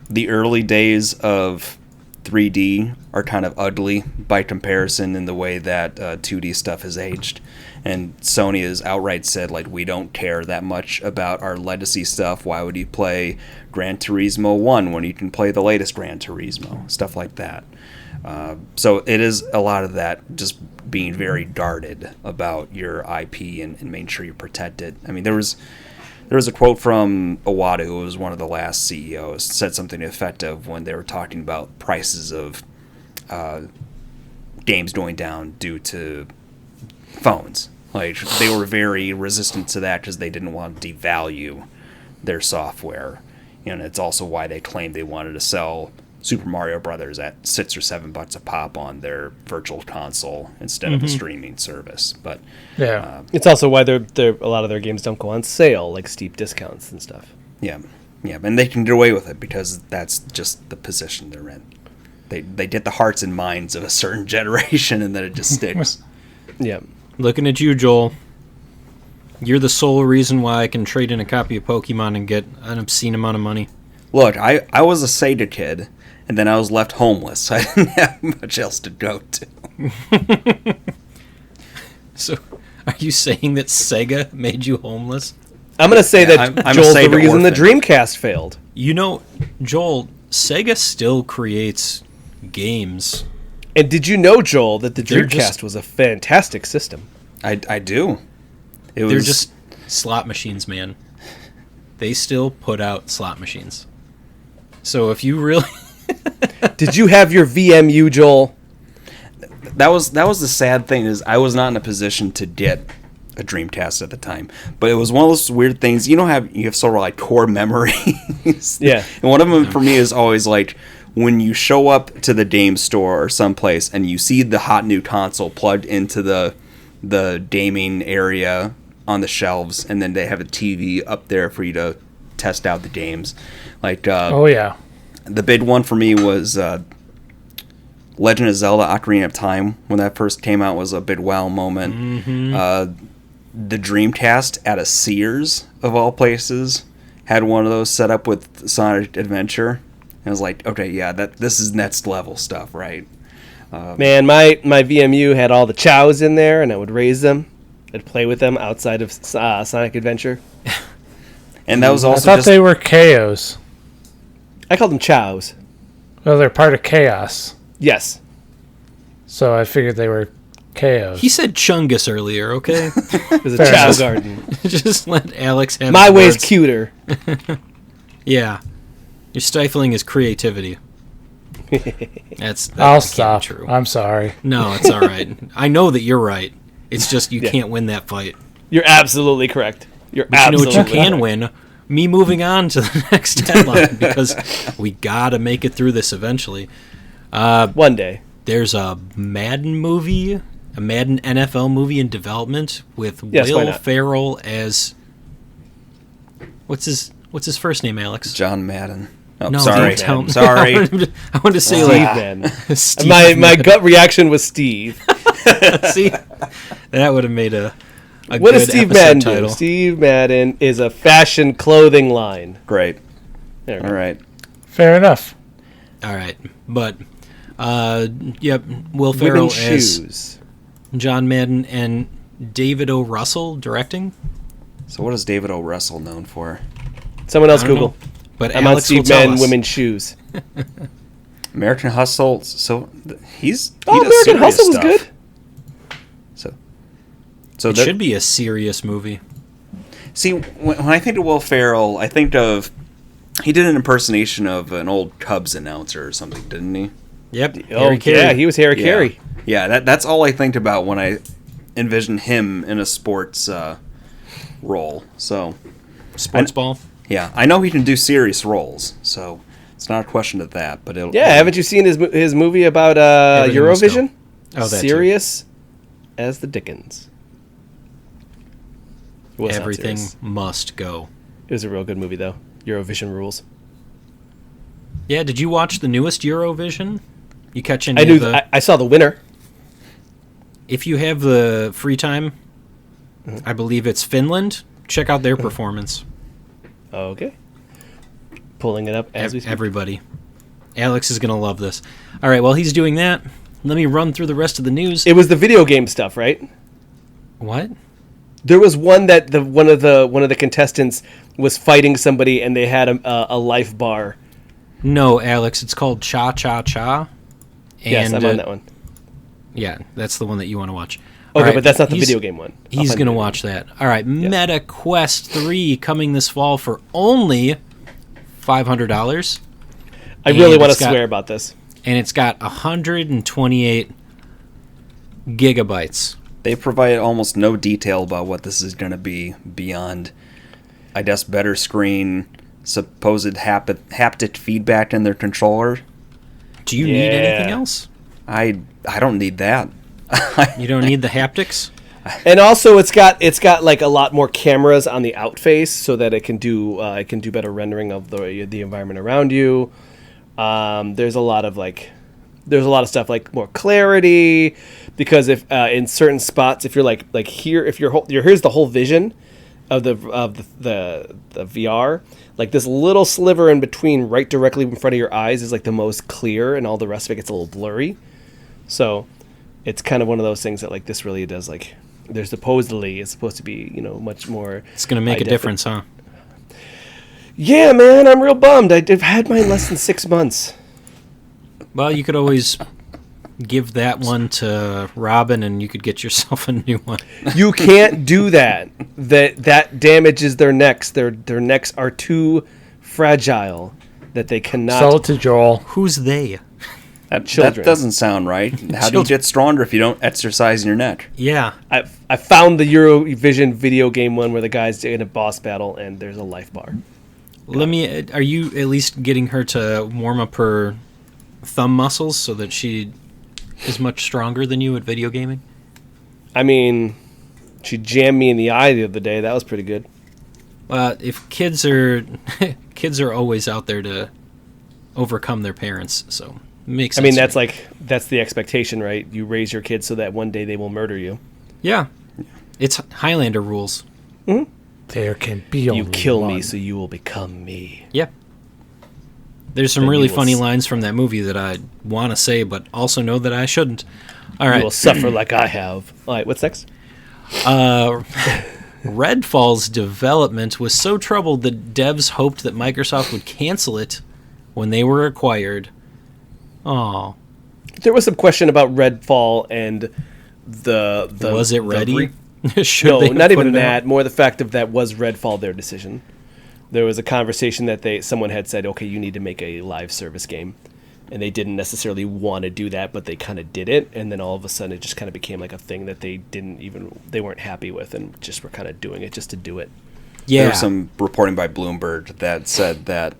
the early days of 3D are kind of ugly by comparison in the way that 2D stuff has aged. And Sony has outright said, like, we don't care that much about our legacy stuff. Why would you play Gran Turismo 1 when you can play the latest Gran Turismo? Stuff like that. So it is a lot of that, just being very guarded about your IP and making sure you protect it. I mean, there was a quote from Iwata, who was one of the last CEOs, said something effective when they were talking about prices of games going down due to phones. Like, they were very resistant to that because they didn't want to devalue their software. And it's also why they claimed they wanted to sell Super Mario Brothers at $6 or $7 a pop on their virtual console instead of a streaming service. But
yeah,
it's also why a lot of their games don't go on sale, like steep discounts and stuff.
Yeah, and they can get away with it because that's just the position they're in. They get the hearts and minds of a certain generation, and then it just sticks.
Yeah.
Looking at you, Joel. You're the sole reason why I can trade in a copy of Pokemon and get an obscene amount of money.
Look, I was a Sega kid, and then I was left homeless, so I didn't have much else to go to.
So, are you saying that Sega made you homeless?
I'm going to say that
I'm a
Joel's the
Sega
reason the
orphan.
Dreamcast failed.
You know, Joel, Sega still creates games.
And did you know, Joel, that the
They're
Dreamcast
just-
was a fantastic system?
I do. It was
They're just slot machines, man. They still put out slot machines. So if you really...
Did you have your VMU, Joel?
that was the sad thing is I was not in a position to get a Dreamcast at the time, but it was one of those weird things. You know how you have sort of like core memories.
Yeah.
And one of them for me is always like when you show up to the game store or someplace and you see the hot new console plugged into the gaming area on the shelves, and then they have a TV up there for you to test out the games. Like
Oh yeah.
the big one for me was Legend of Zelda: Ocarina of Time. When that first came out, was a big wow moment.
Mm-hmm.
The Dreamcast at a Sears of all places had one of those set up with Sonic Adventure. And I was like, okay, yeah, this is next level stuff, right?
Man, my VMU had all the chows in there, and I would raise them. I'd play with them outside of Sonic Adventure.
And that was
I
also
thought
just
they were KOs.
I called them chows.
Well, they're part of Chaos,
Yes.
so I figured they were KOs.
He said Chungus earlier, okay?
It was a
Fair
chow
enough.
garden.
Just let Alex have
My
his
way's
words.
cuter.
Yeah. You're stifling his creativity. That
I'll
can't be
stop.
true.
I'm sorry.
No, it's all right. I know that you're right. It's just you
Yeah.
can't win that fight.
You're absolutely correct. You're
But you know
absolutely
what you can
correct.
win? Me moving on to the next headline because we gotta make it through this eventually.
One day.
There's a Madden movie, a Madden NFL movie in development with
Yes, why
Will
not?
Ferrell as what's his first name, Alex?
John Madden. Oh,
No,
sorry.
don't tell me.
Sorry.
I wanted to say
Steve,
like
man.
Steve
My
Madden.
gut reaction was Steve.
See, that would have made a
What
good
does Steve
episode
Madden
title.
do? Steve Madden is a fashion clothing line.
Great.
There we
All
go.
right.
Fair enough.
All right, but yep, Will Ferrell
Women's
as
shoes.
John Madden and David O. Russell directing.
So what is David O. Russell known for?
Someone else
I don't
Google.
know. But
I'm on
Alex will
Steve
tell
Madden
us.
women's shoes.
American Hustle. So he
Oh,
does
American
serious
Hustle was
stuff.
good.
So
It should be a serious movie.
See, when I think of Will Ferrell, I think of he did an impersonation of an old Cubs announcer or something, didn't he?
Yep.
Oh,
Harry Carey.
yeah, he was Harry Carey.
Yeah, that's all I think about when I envision him in a sports role. So
Sports ball.
yeah, I know he can do serious roles, so it's not a question of that. But it'll,
Yeah, haven't you seen his movie about
Everything Must Go.
Eurovision?
Oh, that too.
Serious as the Dickens. It was not
Everything
serious.
must go.
It was a real good movie, though. Eurovision rules.
Yeah, did you watch the newest Eurovision? You catch any
I knew.
of the...
I saw the winner.
If you have the free time,
Mm-hmm.
I believe it's Finland. Check out their performance.
Okay. Pulling it up as we speak.
Everybody. Alex is going to love this. All right, while he's doing that, let me run through the rest of the news.
It was the video game stuff, right?
What?
There was one that one of the contestants was fighting somebody, and they had a life bar.
No, Alex, it's called Cha Cha Cha.
Yes, I'm on that one.
Yeah, that's the one that you want to watch.
Okay,
All right,
but that's not the
he's-
video game one. I'll
He's
find
going to
the video
watch that. All right, Meta Quest 3 coming this fall for only $500.
game. I really
And
want to
it's got-
swear about this.
And it's got 128 gigabytes.
They provide almost no detail about what this is going to be beyond, I guess, better screen, supposed haptic feedback in their controller.
Do you need
Yeah.
anything else?
I don't need that.
You don't need the haptics?
And also, it's got like a lot more cameras on the outface, so that it can do better rendering of the environment around you. There's a lot of stuff like more clarity, because if in certain spots, if you're like here, if here's the whole vision, of the VR, like this little sliver in between, right directly in front of your eyes, is like the most clear, and all the rest of it gets a little blurry. So it's kind of one of those things that like this really does like. There's supposedly it's supposed to be much more.
It's going to make a difference, huh?
Yeah, man, I'm real bummed. I've had mine less than 6 months.
Well, you could always give that one to Robin, and you could get yourself a new one.
You can't do that. That damages their necks. Their necks are too fragile that they cannot.
Sell it to Joel.
Who's they?
That
Children.
doesn't sound right. How do you get stronger if you don't exercise your neck?
Yeah.
I found the Eurovision video game one where the guy's in a boss battle and there's a life bar.
Are you at least getting her to warm up her thumb muscles so that she is much stronger than you at video gaming?
I mean, she jammed me in the eye the other day. That was pretty good.
If kids are kids are always out there to overcome their parents, so it makes sense.
I mean, that's the expectation, right? You raise your kids so that one day they will murder you.
Yeah. It's Highlander rules.
Mm-hmm.
There can be only
You kill
one.
me so you will become me.
Yeah. There's some
Then
really
you will
funny lines from that movie that I want to say, but also know that I shouldn't. All right.
You will suffer like I have. All right, what's next?
Redfall's development was so troubled that devs hoped that Microsoft would cancel it when they were acquired. Oh.
There was some question about Redfall and the
was it ready? Should
No,
they have
not
put
even
it
that.
out?
More the fact of that was Redfall their decision. There was a conversation that someone had said, okay, you need to make a live service game. And they didn't necessarily want to do that, but they kind of did it. And then all of a sudden it just kind of became like a thing that they weren't happy with and just were kind of doing it just to do it.
Yeah.
There was some reporting by Bloomberg that said that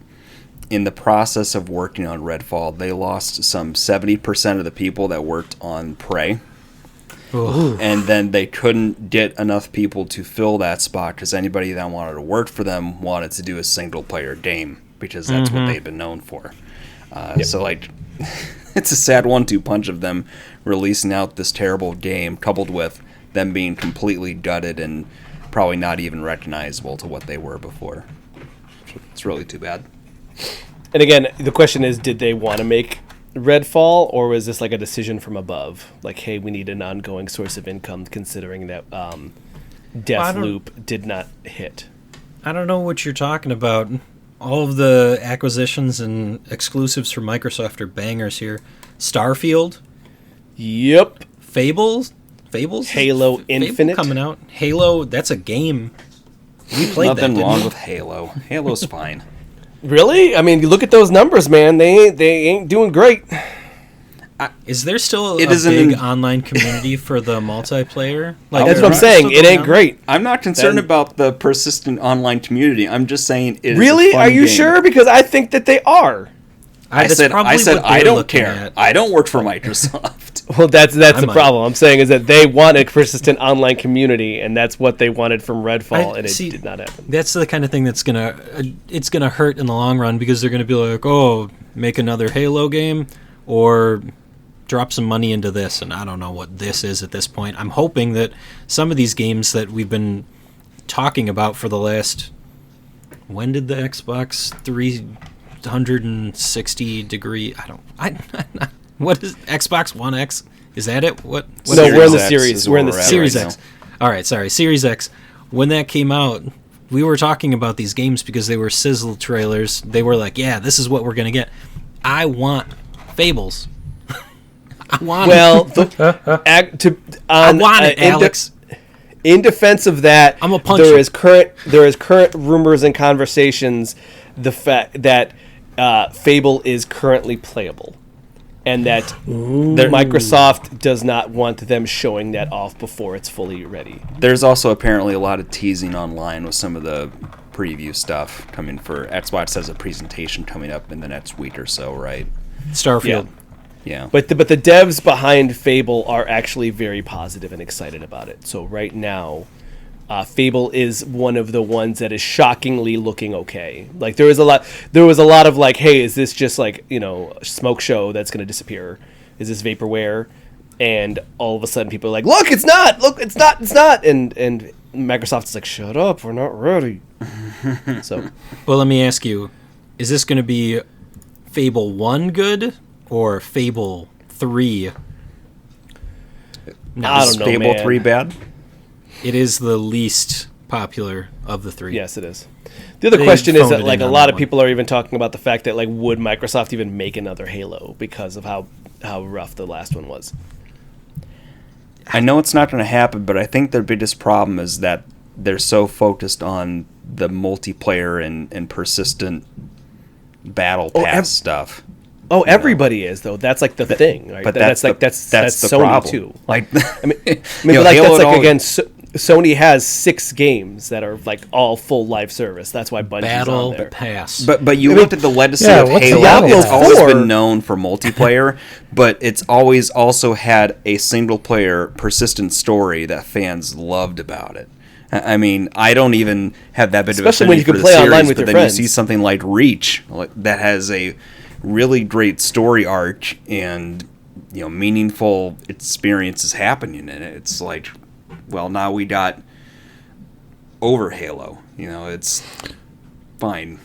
in the process of working on Redfall, they lost some 70% of the people that worked on Prey.
Ooh.
And then they couldn't get enough people to fill that spot because anybody that wanted to work for them wanted to do a single-player game because that's what they've been known for. So, like, it's a sad 1-2 punch of them releasing out this terrible game coupled with them being completely gutted and probably not even recognizable to what they were before. It's really too bad.
And again, the question is, did they want to make Redfall, or was this like a decision from above? Like, hey, we need an ongoing source of income considering that Deathloop did not hit.
I don't know what you're talking about. All of the acquisitions and exclusives from Microsoft are bangers here. Starfield,
Yep.
Fables,
Halo
Fable
Infinite
coming out. Halo, that's a game. We played
Nothing
that.
wrong
Didn't
with Halo. Halo's fine.
Really? I mean, you look at those numbers, man. They ain't doing great.
we? Is there still a
It isn't
big
in-
online community for the multiplayer?
That's what I'm
are
saying.
still
It
going
ain't
on?
great.
I'm not concerned
Then-
about the persistent online community. I'm just saying it is
Really?
a fun
Are you
game.
sure? Because I think that they are.
I
That's
said
probably what
I
they're
don't
looking
care.
at.
I don't work for Microsoft.
Well, that's the
might.
problem. I'm saying is that they want a persistent online community, and that's what they wanted from Redfall, and it did not happen.
That's the kind of thing that's gonna hurt in the long run because they're gonna be like, oh, make another Halo game or drop some money into this, and I don't know what this is at this point. I'm hoping that some of these games that we've been talking about for the last, when did the Xbox 360 degree? What is Xbox One X? Is that it? What
No,
Series
we're in the
X
series.
is
We're in the
where we're at
Series
right
X.
now.
All right, sorry, Series X. When that came out, we were talking about these games because they were sizzle trailers. They were like, "Yeah, this is what we're gonna get." I want Fables. I want
Well,
it. I
I
want it, Alex.
In defense of that,
I'm a punch
there
you.
is current rumors and conversations the fact that Fable is currently playable, and that Microsoft does not want them showing that off before it's fully ready.
There's also apparently a lot of teasing online with some of the preview stuff coming for Xbox. Has a presentation coming up in the next week or so, right?
Starfield.
Yeah.
But the devs behind Fable are actually very positive and excited about it. So right now, Fable is one of the ones that is shockingly looking okay. Like there was a lot of like, hey, is this just like a smoke show that's going to disappear? Is this vaporware? And all of a sudden, people are like, look, it's not. Look, it's not. It's not. And Microsoft is like, shut up, we're not ready. So,
Well, let me ask you, is this going to be Fable 1 good or Fable 3? No,
I don't know,
Fable
man.
3 bad?
it is the least popular of the three.
yes, it is. The other
They
question is
phoned
that
it
like
in
a
on
lot
that
of people are even talking about the fact that like would Microsoft even make another Halo because of how rough the last one was.
I know it's not going to happen, but I think their biggest problem is that they're so focused on the multiplayer and persistent battle pass stuff.
Oh, everybody is though. That's like the thing, right?
But
that's
the
Sony
problem.
too.
Like,
I mean,
you
but
know,
like
Halo
that's like
and all-
again, Sony has 6 games that are like all full live service. That's why Bungie's
Battle
on there.
Pass.
But you looked at the legacy
Yeah,
of
what's
Halo.
Diablo
It's always
4?
been known for multiplayer, but it's always also had a single player persistent story that fans loved about it. I mean, I don't even have that bit
Especially
of
when
affinity
you can
for the
play
series,
online with
but
your
then
friends.
you see something like Reach that has a really great story arc and meaningful experiences happening in it. It's like, well, now we got over Halo. It's fine.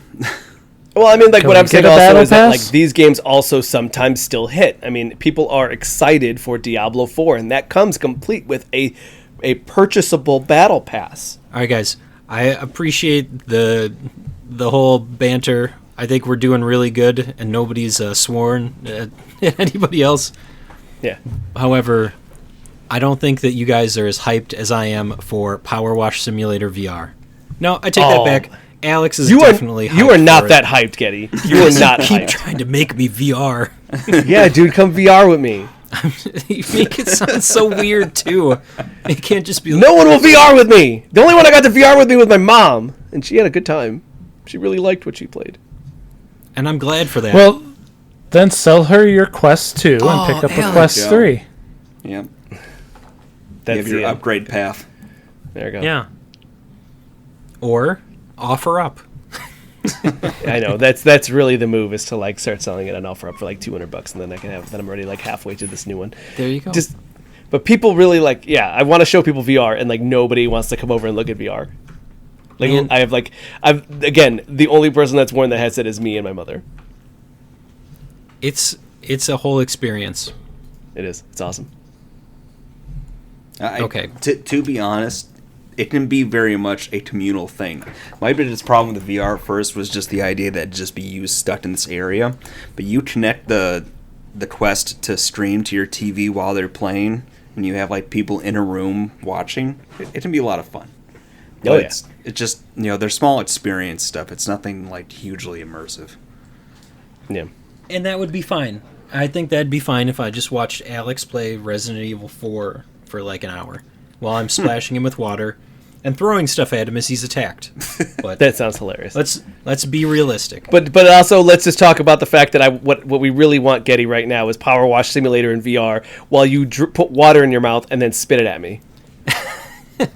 Well, I mean, like
Can
what
we
I'm saying
get a
also
battle
is that like
pass?
these games also sometimes still hit. I mean, people are excited for Diablo 4, and that comes complete with a purchasable battle pass.
All right, guys. I appreciate the whole banter. I think we're doing really good, and nobody's sworn at anybody else.
Yeah.
However, I don't think that you guys are as hyped as I am for Power Wash Simulator VR. No, I take that
Oh.
back. Alex is
You
definitely
are
hyped
not
for
that
it.
hyped, Getty. You are not
Keep
hyped.
trying to make me VR.
Yeah, dude, come VR with me.
You make it sound so weird too. It can't just be
No one will VR with me. The only one I got to VR with me was my mom, and she had a good time. She really liked what she played.
And I'm glad for that.
Well, then sell her your Quest 2 and
Oh,
pick up a
Alex.
Quest
Go.
3.
Yep. You
That's
have your
the
upgrade path.
There you go.
yeah. Or offer up.
I know that's really the move is to like start selling it on offer up for like $200, and then then I'm already like halfway to this new one.
There you go.
But people really like, yeah, I want to show people VR, and like nobody wants to come over and look at VR. Like
Man.
I've again, the only person that's worn the headset is me and my mother.
It's a whole experience.
It is. It's awesome.
Okay.
To be honest, it can be very much a communal thing. My biggest problem with the VR at first was just the idea that it'd just be you stuck in this area. But you connect the Quest to stream to your TV while they're playing, and you have like people in a room watching. It can be a lot of fun.
Oh, yeah.
It's just they're small experience stuff. It's nothing like hugely immersive.
Yeah.
And that would be fine. I think that'd be fine if I just watched Alex play Resident Evil 4 for like an hour while I'm splashing him with water and throwing stuff at him as he's attacked. But
That sounds hilarious.
let's be realistic.
But also let's just talk about the fact that what we really want, Getty, right now is Power Wash Simulator in VR while you put water in your mouth and then spit it at me.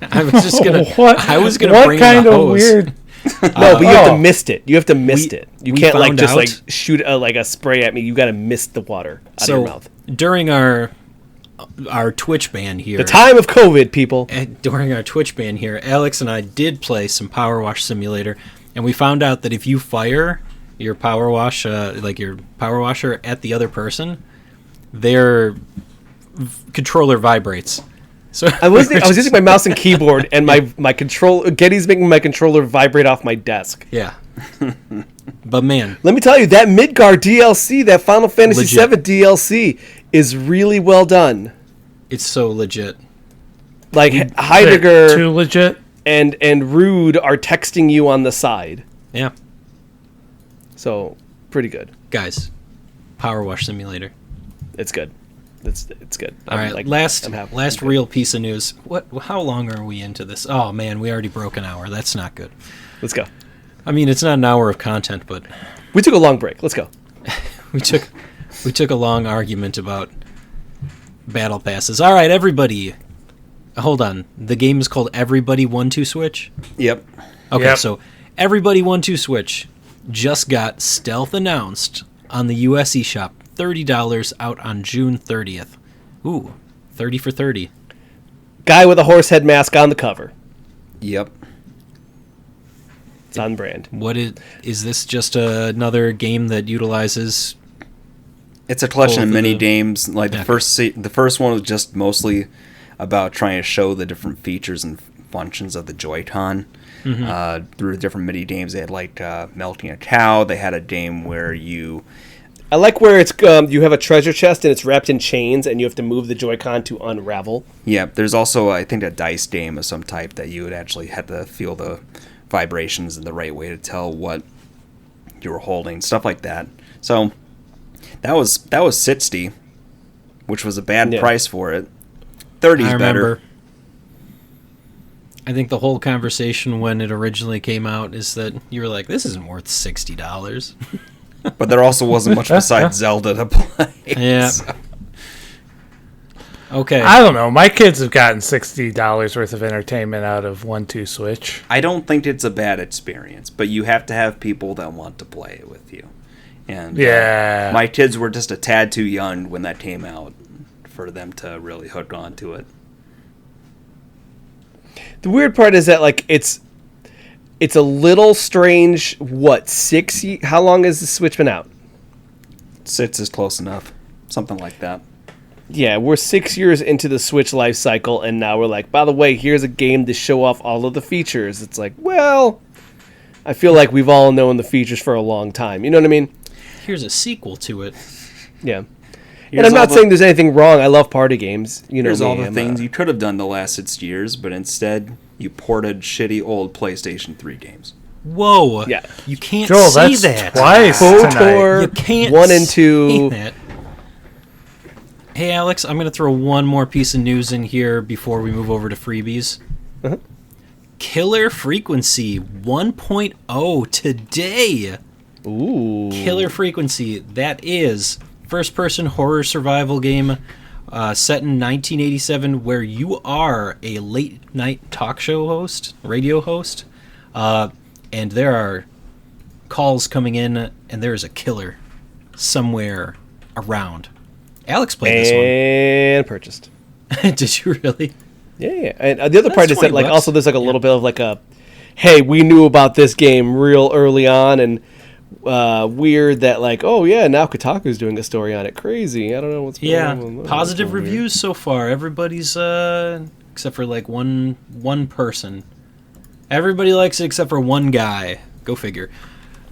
I was just gonna.
What?
I was gonna
What
bring
kind
in a
of
hose.
weird?
No, but you have to
Oh.
mist it. You have to mist it. You
we
can't like
found
just
out-
like shoot a spray at me. You got to mist the water out of your mouth.
During our Twitch ban here,
The time of COVID, people.
during our Twitch ban here, Alex and I did play some Power Wash Simulator, and we found out that if you fire your power wash, like your power washer, at the other person, their controller vibrates. So
I was using my mouse and keyboard, and my control Getty's making my controller vibrate off my desk.
yeah. But man,
Let me tell you, that Midgar DLC, that Final Fantasy
Legit.
VII DLC, is really well done.
it's so legit.
Like
Too
Heidegger
legit?
and Rude are texting you on the side,
Yeah,
so pretty good.
guys, Power Wash Simulator.
It's good. It's good.
All right,
I'm
last
happy.
real piece of news. What? How long are we into this? Oh man, we already broke an hour. That's not good.
Let's go.
I mean, it's not an hour of content, but
We took a long break. Let's go.
we took a long argument about battle passes. All right, everybody, hold on. The game is called Everybody 1-2 Switch.
Yep.
Okay,
Yep.
so Everybody 1-2 Switch just got stealth announced on the US eShop. $30 out on June 30th. Ooh, 30 for 30.
Guy with a horse head mask on the cover.
Yep.
It's on brand.
What is this? Just another game that utilizes?
It's a collection of
Both of
mini
the-
games. Like
Yeah.
the first one was just mostly about trying to show the different features and functions of the Joy-Con through the different mini games. They had like melting a cow. They had a game where you
I like where it's you have a treasure chest and it's wrapped in chains and you have to move the Joy-Con to unravel.
Yeah, there's also, I think, a dice game of some type that you would actually have to feel the vibrations in the right way to tell what you were holding, stuff like that. So that was 60, which was a bad
Yeah.
price for it. 30
I
is
remember.
better.
I think the whole conversation when it originally came out is that you were like, "This isn't worth $60."
But there also wasn't much besides Zelda to play.
Yeah.
So-
Okay.
I don't know. My kids have gotten $60 worth of entertainment out of 1-2 Switch.
I don't think it's a bad experience, but you have to have people that want to play it with you. And
Yeah.
my kids were just a tad too young when that came out for them to really hook onto it.
The weird part is that like it's a little strange. What how long has the Switch been out?
6 is close enough. Something like that.
Yeah, we're 6 years into the Switch life cycle, and now we're like, by the way, here's a game to show off all of the features. It's like, well, I feel like we've all known the features for a long time. You know what I mean?
Here's a sequel to it.
Yeah. And
Here's
I'm not
all
saying there's anything wrong. I love party games. You know
Here's
me,
all the
I'm,
things you could have done the last 6 years, but instead you ported shitty old PlayStation 3 games.
Whoa.
Yeah.
You can't
Joel,
see
that's
that.
twice tonight.
KOTOR
You can't
1 and
see
2.
that. Hey, Alex, I'm going to throw one more piece of news in here before we move over to freebies.
Uh-huh.
Killer Frequency 1.0 today.
Ooh.
Killer Frequency, that is first-person horror survival game set in 1987 where you are a late-night talk show host, radio host, and there are calls coming in, and there is a killer somewhere around. Alex played this
And purchased.
one. Did you really?
Yeah. And the other part is that, like,
$20.
also there's, like, a little bit of, like, a, hey, we knew about this game real early on, and weird that, like, oh, yeah, now Kotaku's doing a story on it. Crazy. I don't know what's going
Yeah,
on.
positive reviews so far. Everybody's, except for, like, one person. Everybody likes it except for one guy. Go figure.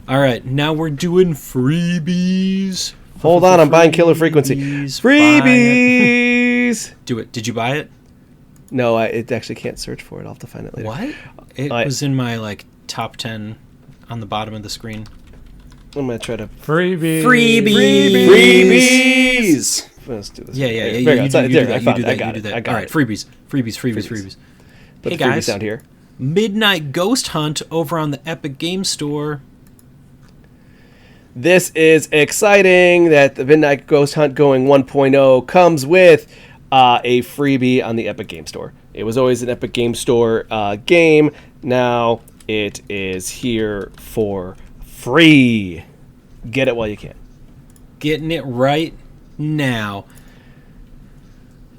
All right, now we're doing freebies.
Hold on, I'm buying Killer Frequency. Freebies!
Do it. Did you buy it?
No, it actually can't search for it. I'll have to find it later.
What? It was in my, like, top 10 on the bottom of the screen.
I'm going to try to...
Freebie.
Freebies! Let's do this.
Yeah,
There
you
go.
do
It's
that,
not-
you do
there, I
that,
found
you
it. I
do
got
that.
it. I got
All right,
it.
freebies.
Put
Hey,
the freebies
guys.
down here.
Midnight Ghost Hunt over on the Epic Game Store.
This is exciting that the Midnight Ghost Hunt going 1.0 comes with a freebie on the Epic Game Store. It was always an Epic Game Store game. Now it is here for free. Get it while you can.
Getting it right now.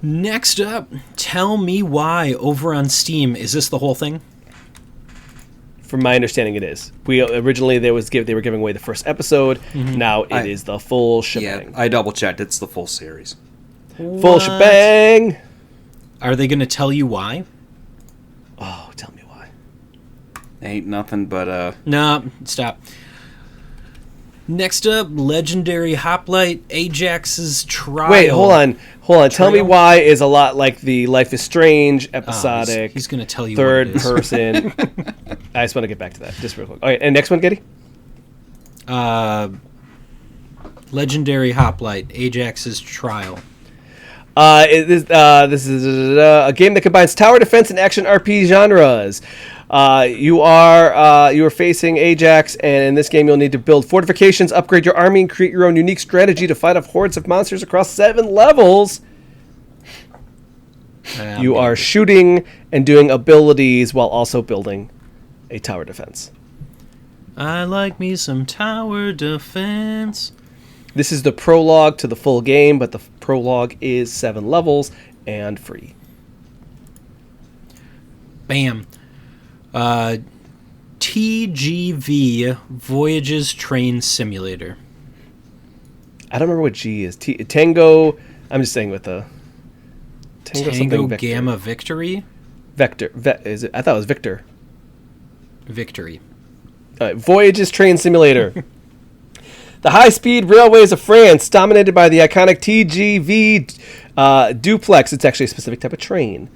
Next up, Tell Me Why over on Steam. Is this the whole thing?
From my understanding, it is. We originally they were giving away the first episode. Now it is the full shebang.
Yeah, I double checked. It's the full series.
Full shebang.
Are they going to tell you why?
Oh, tell me why.
Ain't nothing but
Nah, stop. Next up, Legendary Hoplite Ajax's Trial.
Wait, hold on. Tell me
Trail?
why is a lot like the Life is Strange episodic.
He's going to tell you
third
what it is.
person. I just want to get back to that just real quick. All right, and next one, Getty.
Legendary Hoplite Ajax's Trial.
This is a game that combines tower defense and action RPG genres. You are facing Ajax, and in this game you'll need to build fortifications, upgrade your army, and create your own unique strategy to fight off hordes of monsters across 7 levels. You are shooting and doing abilities while also building a tower defense.
I like me some tower defense.
This is the prologue to the full game, but the prologue is 7 levels and free.
Bam. TGV Voyages Train Simulator.
I don't remember what G is. Tango. I'm just saying with the
Tango
something Vector.
Gamma Victory.
Vector. Is it? I thought it was Victor.
Victory.
Voyages Train Simulator. The high-speed railways of France, dominated by the iconic TGV duplex. It's actually a specific type of train.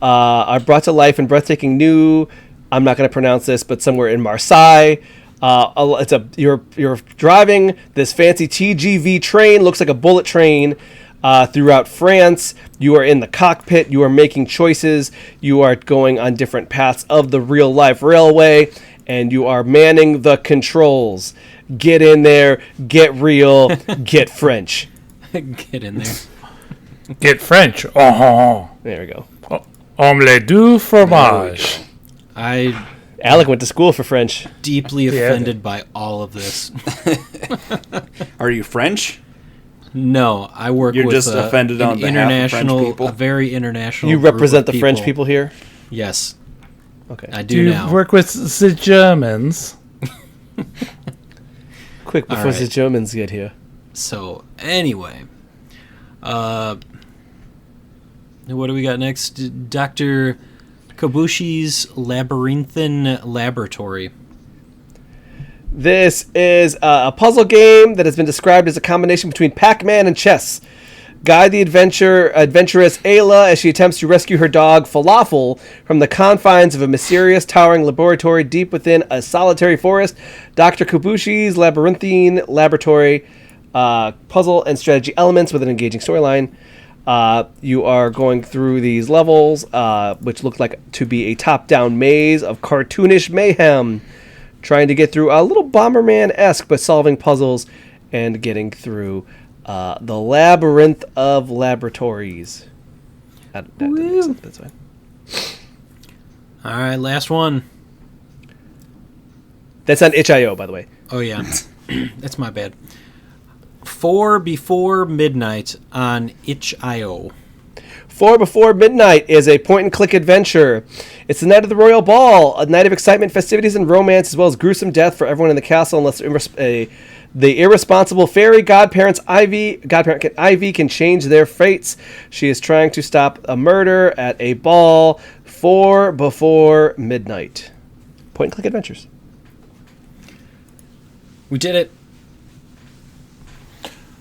Are brought to life in breathtaking new. I'm not going to pronounce this, but somewhere in Marseille. You're driving this fancy TGV train. Looks like a bullet train. Throughout France, you are in the cockpit. You are making choices. You are going on different paths of the real-life railway, and you are manning the controls. Get in there. Get real. Get French.
Get in there.
Get French. Oh,
There we go.
omelette du fromage.
Alec went to school for French.
Deeply offended by all of this.
Are you French?
No, I work
You're
with
just offended on behalf of French people?
a very international
You
group
represent
of
the French people here?
Yes,
Okay.
I
Do
do
you
now.
work with the Germans?
Quick, before
All
the
right.
Germans get here.
So, anyway. What do we got next? Dr. Kabushi's Labyrinthine Laboratory.
This is a puzzle game that has been described as a combination between Pac-Man and chess. Guide the adventurous Ayla as she attempts to rescue her dog Falafel from the confines of a mysterious towering laboratory deep within a solitary forest. Dr. Kabushi's Labyrinthine Laboratory, puzzle and strategy elements with an engaging storyline. You are going through these levels, which look like to be a top-down maze of cartoonish mayhem, trying to get through a little Bomberman-esque, but solving puzzles and getting through the labyrinth of laboratories. That didn't make sense, but that's fine.
All right, last one.
That's on itch.io, by the way.
Oh, yeah. That's my bad. 4 Before Midnight on itch.io.
4 Before Midnight is a point-and-click adventure. It's the night of the royal ball, a night of excitement, festivities, and romance, as well as gruesome death for everyone in the castle, unless the irresponsible fairy godparent Ivy can change their fates. She is trying to stop a murder at a ball. 4 Before Midnight. Point-and-click adventures.
We did it.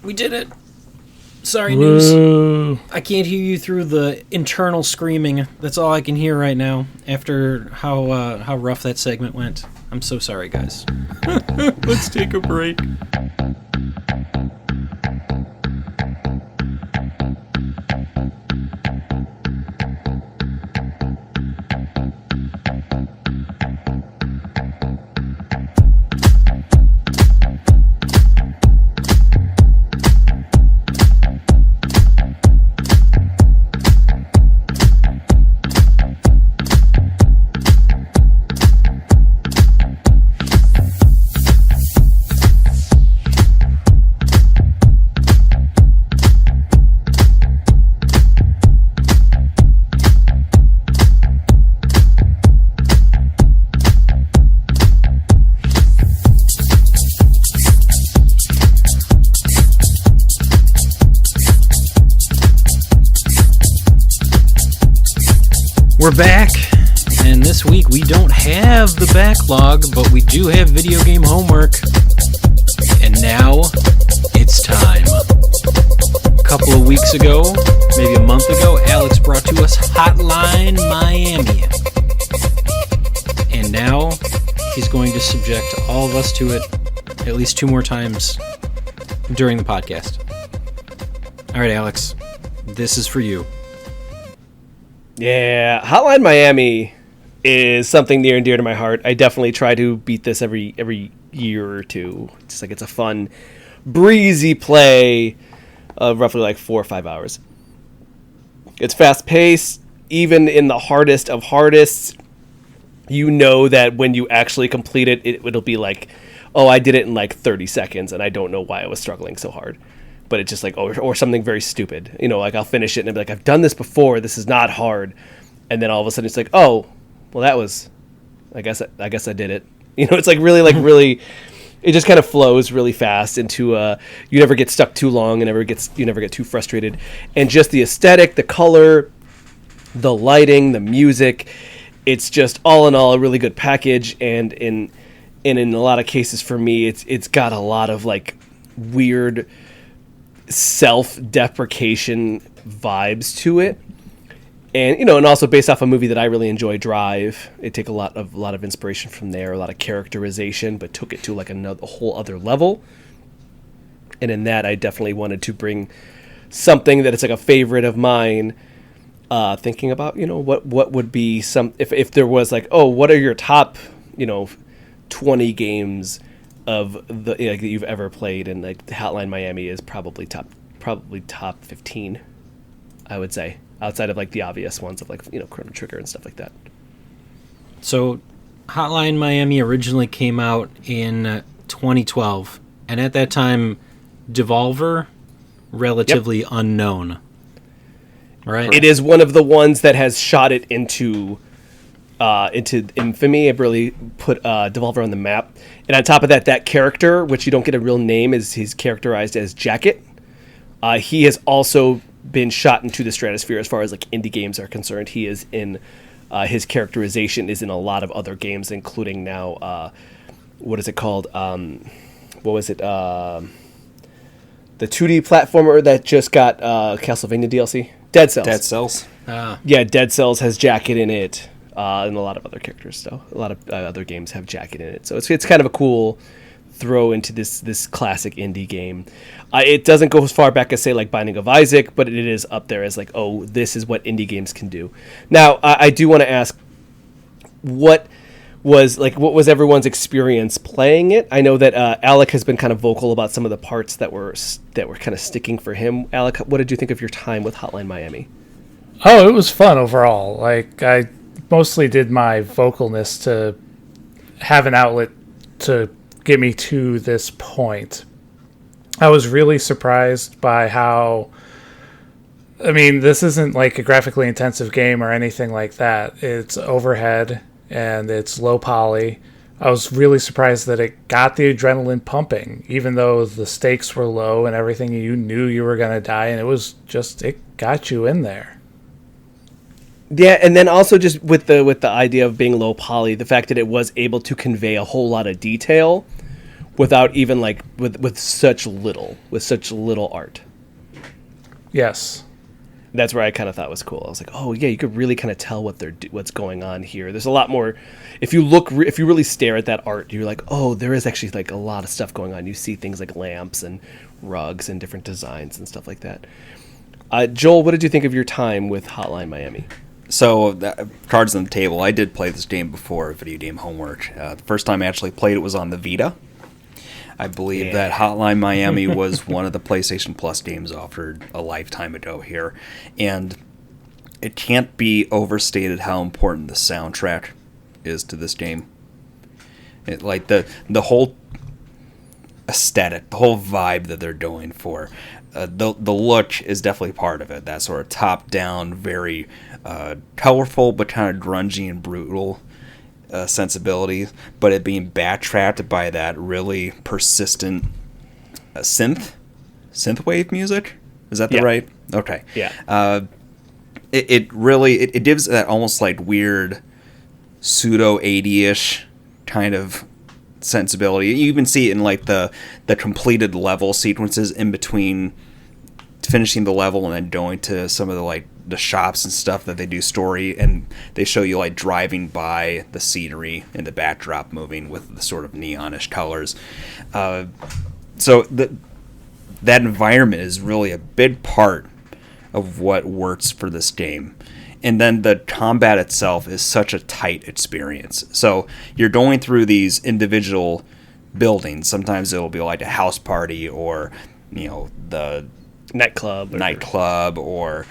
We did it. Sorry, news.
Woo.
I can't hear you through the internal screaming. That's all I can hear right now after how rough that segment went. I'm so sorry, guys. Let's take a break. We're back, and this week we don't have the backlog, but we do have video game homework. And now, it's time. A couple of weeks ago, maybe a month ago, Alex brought to us Hotline Miami. And now, he's going to subject all of us to it at least 2 more times during the podcast. All right, Alex, this is for you.
Yeah, Hotline Miami is something near and dear to my heart. I definitely try to beat this every year or two. It's like it's a fun, breezy play of roughly like 4 or 5 hours. It's fast paced, even in the hardest of hardests. You know that when you actually complete it, it'll be like, oh, I did it in like 30 seconds, and I don't know why I was struggling so hard. But it's just like, or something very stupid. You know, like I'll finish it and I'll be like, I've done this before. This is not hard. And then all of a sudden it's like, oh, well, that was I guess I did it. You know, it's like really. It just kind of flows really fast into you never get stuck too long, and you never get too frustrated, and just the aesthetic, the color, the lighting, the music, it's just all in all a really good package. And in a lot of cases for me, it's got a lot of like weird self-deprecation vibes to it. And, you know, and also based off a movie that I really enjoy, Drive, it took a lot of inspiration from there, a lot of characterization, but took it to like a whole other level. And in that, I definitely wanted to bring something that is like a favorite of mine. Thinking about, you know, what would be some if there was like, oh, what are your top, you know, 20 games of the like that you've ever played, and like Hotline Miami is probably top 15, I would say. Outside of like the obvious ones of like, you know, Chrono Trigger and stuff like that.
So, Hotline Miami originally came out in 2012, and at that time, Devolver, relatively unknown. Right.
It is one of the ones that has shot it into infamy. It really put Devolver on the map. And on top of that, that character, which you don't get a real name, he's characterized as Jacket. He has also been shot into the stratosphere as far as like indie games are concerned. He is in his characterization is in a lot of other games, including now what is it called? What was it? The 2D platformer that just got Castlevania DLC, Dead Cells.
Dead Cells.
Yeah, Dead Cells has Jacket in it, and a lot of other characters. Though a lot of other games have Jacket in it, so it's kind of a cool throw into this classic indie game. It doesn't go as far back as say like Binding of Isaac, but it is up there as like, oh, this is what indie games can do. Now, I do want to ask, what was everyone's experience playing it? I know that Alec has been kind of vocal about some of the parts that were kind of sticking for him. Alec, what did you think of your time with Hotline Miami?
Oh, it was fun overall. Like, I mostly did my vocalness to have an outlet to get me to this point. I was really surprised by how, I mean, this isn't like a graphically intensive game or anything like that. It's overhead and it's low poly. I was really surprised that it got the adrenaline pumping, even though the stakes were low and everything. You knew you were going to die, and it got you in there.
Yeah, and then also just with the idea of being low poly, the fact that it was able to convey a whole lot of detail without even like with such little art.
Yes.
That's where I kind of thought was cool. I was like, oh yeah, you could really kind of tell what's going on here. There's a lot more. If you really stare at that art, you're like, oh, there is actually like a lot of stuff going on. You see things like lamps and rugs and different designs and stuff like that. Joel, what did you think of your time with Hotline Miami?
So, cards on the table. I did play this game before Video Game Homework. The first time I actually played it was on the Vita. I believe that Hotline Miami was one of the PlayStation Plus games offered a lifetime ago here. And it can't be overstated how important the soundtrack is to this game. Like the whole aesthetic, the whole vibe that they're going for. The look is definitely part of it. That sort of top-down, very colorful but kind of grungy and brutal sensibility, but it being backtracked by that really persistent synthwave music. Is that the right? Okay.
Yeah.
It really gives that almost like weird pseudo 80ish kind of sensibility. You even see it in like the completed level sequences in between finishing the level and then going to some of the shops and stuff that they do story, and they show you like driving by the scenery and the backdrop moving with the sort of neonish colors. So that environment is really a big part of what works for this game. And then the combat itself is such a tight experience. So you're going through these individual buildings. Sometimes it'll be like a house party, or the nightclub, or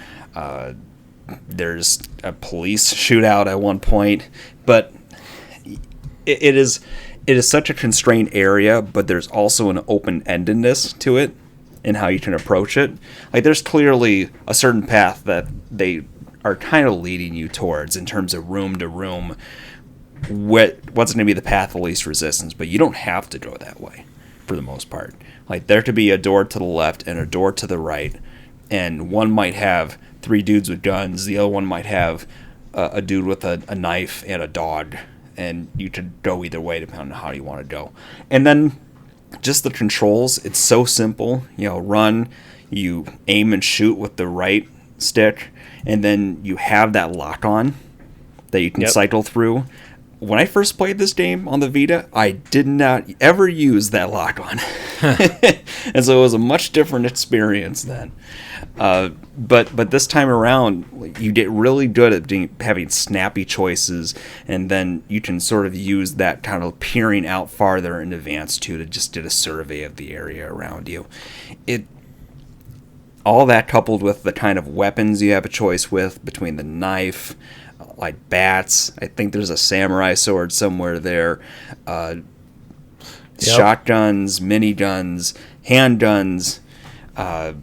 there's a police shootout at one point. But it is such a constrained area, but there's also an open-endedness to it in how you can approach it. Like, there's clearly a certain path that they are kind of leading you towards in terms of room to room what's going to be the path of least resistance, but you don't have to go that way for the most part. Like, there could be a door to the left and a door to the right, and one might have 3 dudes with guns, the other one might have a dude with a knife and a dog, and you could go either way depending on how you want to go. And then just the controls, it's so simple. Run, you aim and shoot with the right stick, and then you have that lock on that you can cycle through. When I first played this game on the Vita, I did not ever use that lock on. And so it was a much different experience then. But this time around, you get really good at having snappy choices, and then you can sort of use that kind of peering out farther in advance to just get a survey of the area around you. All that coupled with the kind of weapons you have a choice with between the knife, like bats. I think there's a samurai sword somewhere there. Shotguns, miniguns, handguns. I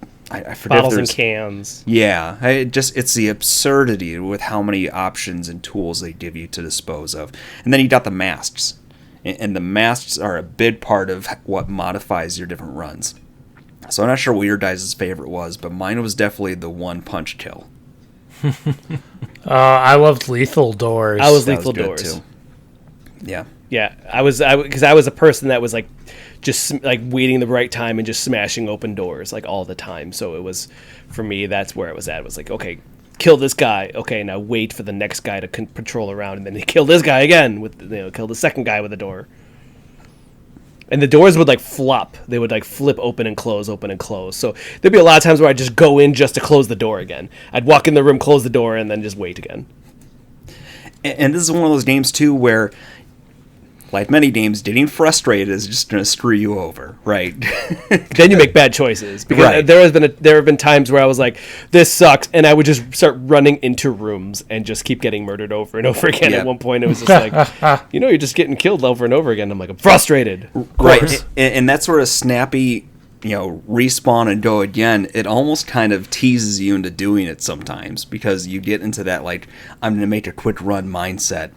forget.
Bottles and cans.
Yeah, it's the absurdity with how many options and tools they give you to dispose of. And then you got the masks, and the masks are a big part of what modifies your different runs. So I'm not sure what your guys' favorite was, but mine was definitely the one punch kill.
I loved lethal doors.
I was lethal doors
too. Yeah.
Yeah, because I was a person that was like just like waiting the right time and just smashing open doors like all the time. So it was, for me, that's where it was at. It was like, okay, kill this guy. Okay, now wait for the next guy to patrol around, and then kill this guy again with kill the second guy with a door. And the doors would like flop. They would like flip open and close, open and close. So there'd be a lot of times where I'd just go in just to close the door again. I'd walk in the room, close the door, and then just wait again.
And this is one of those games too where, like many games, getting frustrated is just going to screw you over, right?
Then you make bad choices, because
Right.
there have been times where I was like, "This sucks," and I would just start running into rooms and just keep getting murdered over and over again.
Yeah.
At one point, it was just like, you're just getting killed over and over again. I'm like, I'm frustrated.
Right. And that sort of snappy, respawn and go again, it almost kind of teases you into doing it sometimes, because you get into that, like, I'm going to make a quick run mindset.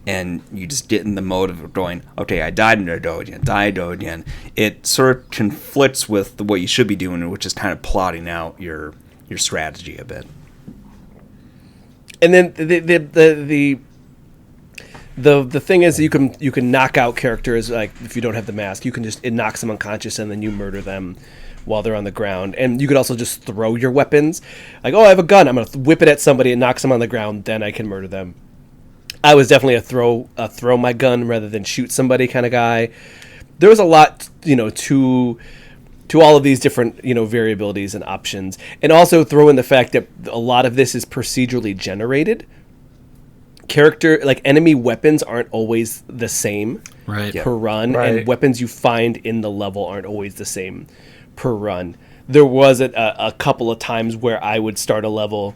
And you just get in the mode of going, okay, I died and I go again. It sort of conflicts with what you should be doing, which is kind of plotting out your strategy a bit.
And then the thing is, you can knock out characters, like if you don't have the mask, it knocks them unconscious and then you murder them while they're on the ground. And you could also just throw your weapons, like, oh, I have a gun, I'm gonna whip it at somebody and knocks them on the ground, then I can murder them. I was definitely a throw my gun rather than shoot somebody kind of guy. There was a lot, to all of these different, variabilities and options. And also throw in the fact that a lot of this is procedurally generated. Enemy weapons aren't always the same per run, and weapons you find in the level aren't always the same per run. There was a couple of times where I would start a level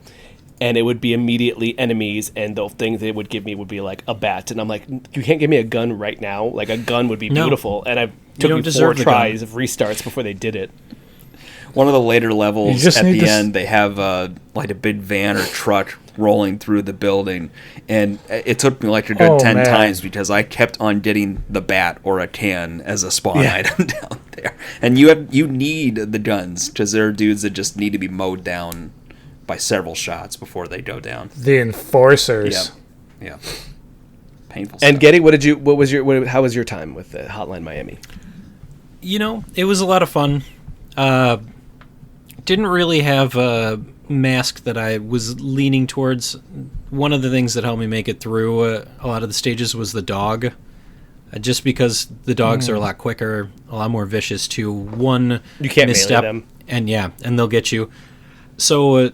and it would be immediately enemies, and the things they would give me would be like a bat, and I'm like, you can't give me a gun right now. Like, a gun would be beautiful, and I took me 4 tries of restarts before they did it.
One of the later levels, at the end, they have like a big van or truck rolling through the building, and it took me like a good 10 times because I kept on getting the bat or a can as a spawn item down there. And you need the guns, because there are dudes that just need to be mowed down by several shots before they go down.
The enforcers.
Yeah. Painful stuff.
And Getty, how was your time with Hotline Miami?
It was a lot of fun. Didn't really have a mask that I was leaning towards. One of the things that helped me make it through a lot of the stages was the dog. Just because the dogs are a lot quicker, a lot more vicious too. One
you can't
misstep,
melee them.
and they'll get you. So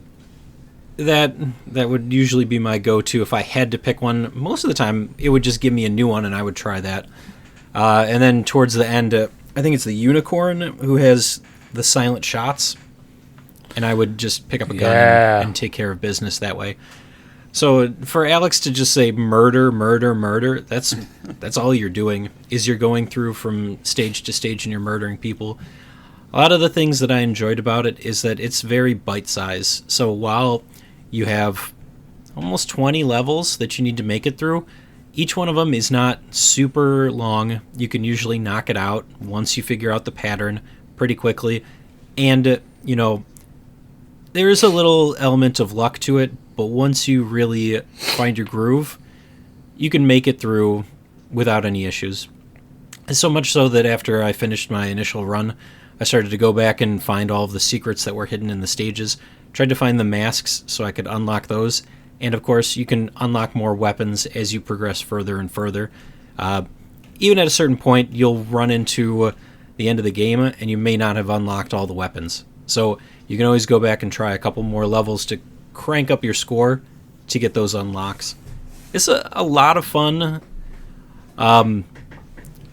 that would usually be my go-to if I had to pick one. Most of the time, it would just give me a new one, and I would try that. And then towards the end, I think it's the unicorn who has the silent shots, and I would just pick up a gun and take care of business that way. So for Alex to just say murder, murder, murder, that's all you're doing, is you're going through from stage to stage and you're murdering people. A lot of the things that I enjoyed about it is that it's very bite-sized. So while you have almost 20 levels that you need to make it through, Each one of them is not super long. You can usually knock it out once you figure out the pattern pretty quickly. And, there is a little element of luck to it, but once you really find your groove, you can make it through without any issues. And so much so that after I finished my initial run, I started to go back and find all of the secrets that were hidden in the stages, tried to find the masks so I could unlock those, and of course you can unlock more weapons as you progress further and further. Even at a certain point, you'll run into the end of the game and you may not have unlocked all the weapons. So you can always go back and try a couple more levels to crank up your score to get those unlocks. It's a lot of fun.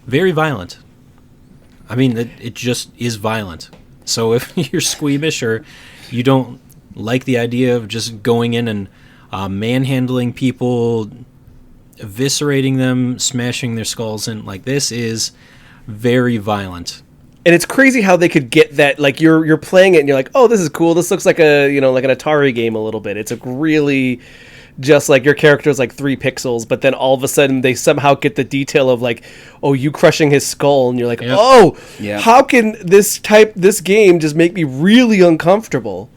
Very violent. I mean, it just is violent. So if you're squeamish or you don't like the idea of just going in and manhandling people, eviscerating them, smashing their skulls in, like, this is very violent.
And it's crazy how they could get that. Like, you're playing it and you're like, oh, this is cool. This looks like like an Atari game a little bit. It's a really just like your character is like 3 pixels, but then all of a sudden they somehow get the detail of like, oh, you crushing his skull, and you're like,
Yep.
oh,
Yep.
how can this game just make me really uncomfortable?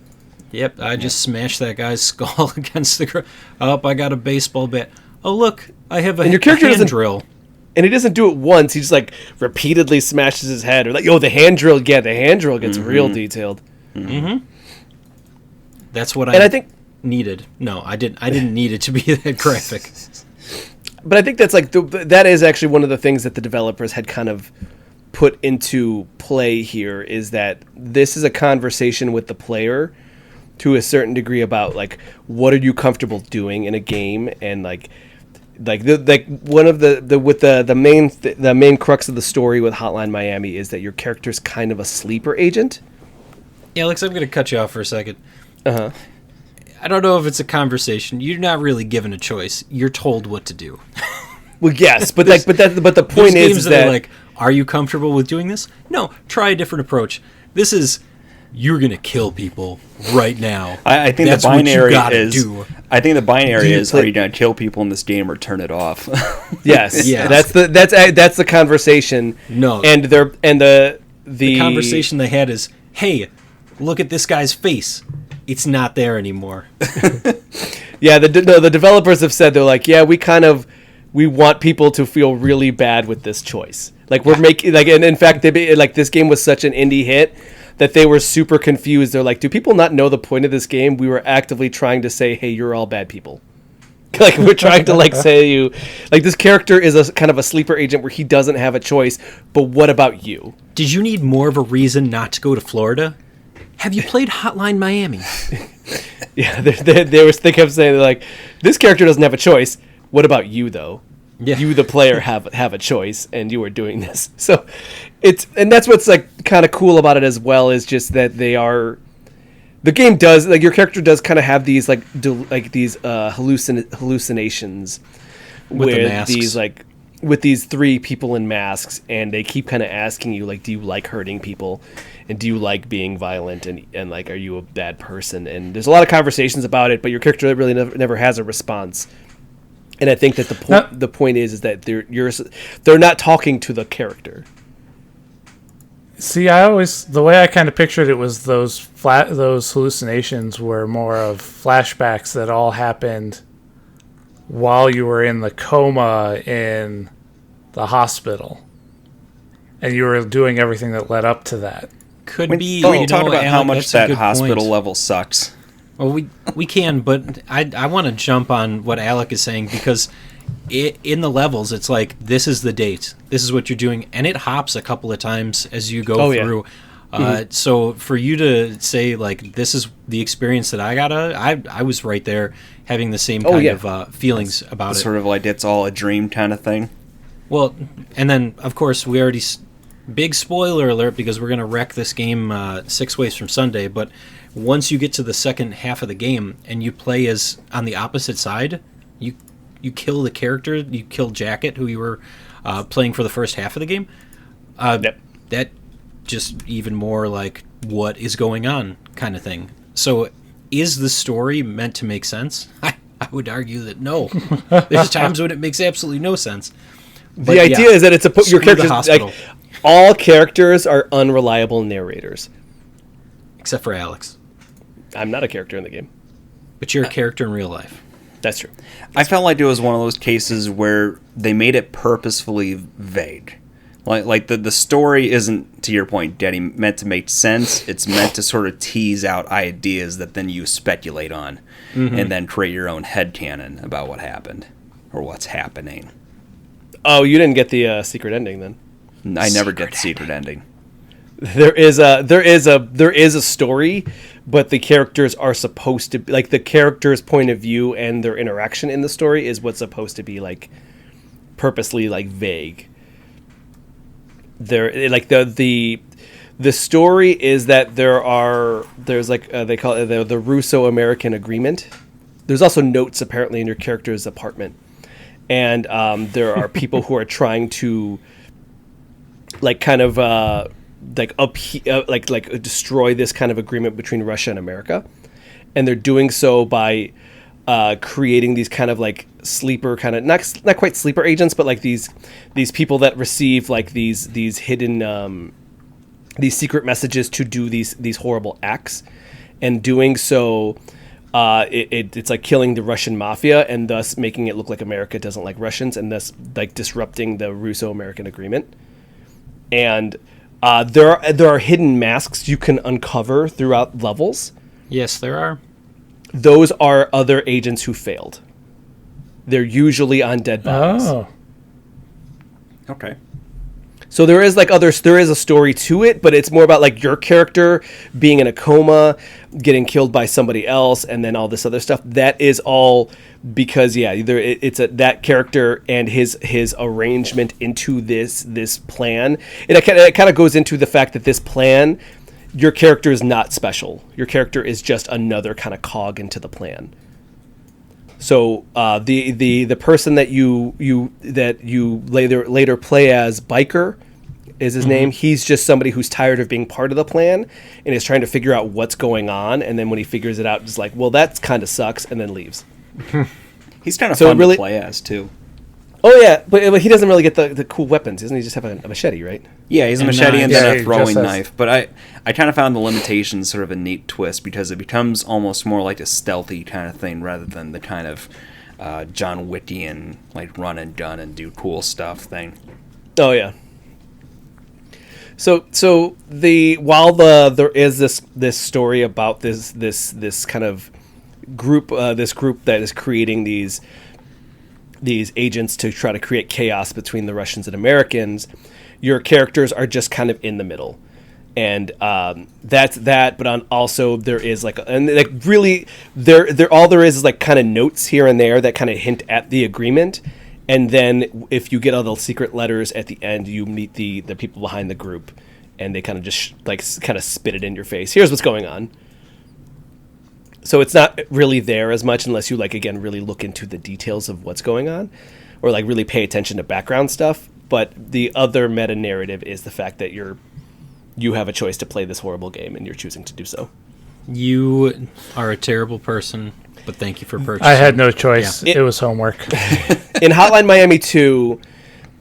Yep, I just smashed that guy's skull against the ground. Oh, I got a baseball bat. Oh, look, I have
And your character
hand
doesn't-
drill.
And he doesn't do it once. He just like repeatedly smashes his head, or like, oh, the hand drill. Yeah, the hand drill gets real detailed.
That's what
And I think,
needed. No, I didn't need it to be that graphic.
but I think that's like that is actually one of the things that the developers had kind of put into play here, is that this is a conversation with the player to a certain degree about like, what are you comfortable doing in a game, and one of the main crux of the story with Hotline Miami is that your character's kind of a sleeper agent.
Alex, I'm going to cut you off for a second.
Uh-huh.
I don't know if it's a conversation. You're not really given a choice. You're told what to do.
Well, yes, but the
There's
point
games
is
that
that
are like, are you comfortable with doing this? No, try a different approach. This is, you're going to kill people right now.
I think
That's
the
what you
binary
gotta
is.
do.
I think the binary
you
is:
play-
are you going to kill people in this game or turn it off?
yes,
Yes.
that's the conversation.
No.
and the
Conversation they had is, hey, look at this guy's face. It's not there anymore.
Yeah, the developers have said, they're like, yeah, we want people to feel really bad with this choice. Like, we're making and in fact, this game was such an indie hit that they were super confused. They're like, do people not know the point of this game? We were actively trying to say, hey, you're all bad people. Like, we're trying to say this character is a kind of a sleeper agent where he doesn't have a choice. But what about you?
Did you need more of a reason not to go to Florida? Have you played Hotline Miami?
Yeah, they kept saying, they're like, this character doesn't have a choice. What about you, though?
Yeah.
You, the player, have a choice, and you are doing this. So and that's what's like kind of cool about it as well, is just that the game does, like, your character does kind of have these hallucinations
With the
where
masks.
with these 3 people in masks, and they keep kind of asking you, like, do you like hurting people, and do you like being violent, and like, are you a bad person? And there's a lot of conversations about it, but your character really never has a response. And I think that the point is that they're not talking to the character.
See, the way I kind of pictured it was those hallucinations were more of flashbacks that all happened while you were in the coma in the hospital, and you were doing everything that led up to that.
Could be.
We talked about how
Alan,
much
that's a
that
good
hospital
point.
level sucks.
Well, we can, but I want to jump on what Alec is saying, because in the levels, it's like, this is the date, this is what you're doing, and it hops a couple of times as you go through. So for you to say, like, this is the experience that I got, I was right there having the same kind of feelings about it.
Sort of like it's all a dream kind of thing.
Well, and then, of course, we already... Big spoiler alert, because we're going to wreck this game 6 ways from Sunday, but once you get to the second half of the game and you play as on the opposite side, you kill the character, you kill Jacket, who you were playing for the first half of the game. That just even more like, what is going on kind of thing. So is the story meant to make sense? I would argue that no. There's times when it makes absolutely no sense. But
The idea is that it's your
screw the
characters
hospital.
like all characters are unreliable narrators.
Except for Alex.
I'm not a character in the game.
But you're a character in real life.
That's true.
I felt like it was one of those cases where they made it purposefully vague. Like the story isn't, to your point, Daddy, meant to make sense. It's meant to sort of tease out ideas that then you speculate on and then create your own headcanon about what happened or what's happening.
Oh, you didn't get the secret ending then.
I never get the secret ending.
There is a story, but the characters are supposed to be like the character's point of view and their interaction in the story is what's supposed to be like purposely like vague. There like the story is that there's like they call it the Russo-American agreement. There's also notes apparently in your character's apartment, and there are people who are trying to like kind of like destroy this kind of agreement between Russia and America, and they're doing so by creating these kind of like sleeper kind of not quite sleeper agents, but like these people that receive like these hidden these secret messages to do these horrible acts, and doing so it's like killing the Russian mafia and thus making it look like America doesn't like Russians and thus like disrupting the Russo-American agreement. And there are hidden masks you can uncover throughout levels.
Yes, there are.
Those are other agents who failed. They're usually on dead bodies.
Oh.
Okay.
So there is a story to it, but it's more about like your character being in a coma, getting killed by somebody else, and then all this other stuff. That is all because it's that character and his arrangement into this plan. It kind of goes into the fact that this plan, your character is not special. Your character is just another kind of cog into the plan. So the person that you later play as, Biker is his name. He's just somebody who's tired of being part of the plan and is trying to figure out what's going on. And then when he figures it out, just like, well, that kind of sucks, and then leaves.
He's kind of fun to play as too.
Oh yeah, but he doesn't really get the cool weapons. Doesn't he just have a machete, right?
Yeah, he's a machete and then a throwing
has...
knife. But I kind of found the limitations sort of a neat twist because it becomes almost more like a stealthy kind of thing rather than the kind of John Wickian like run and gun and do cool stuff thing.
Oh yeah. So there is this story about this kind of group that is creating these agents to try to create chaos between the Russians and Americans. Your characters are just kind of in the middle, and that's that. But also there is really all there is like kind of notes here and there that kind of hint at the agreement. And then if you get all the secret letters at the end, you meet the people behind the group, and they kind of just kind of spit it in your face. Here's what's going on. So it's not really there as much unless you again really look into the details of what's going on, or really pay attention to background stuff. But the other meta narrative is the fact that you have a choice to play this horrible game, and you're choosing to do so.
You are a terrible person, but thank you for purchasing.
I had no choice.
Yeah.
It was homework.
In Hotline Miami 2,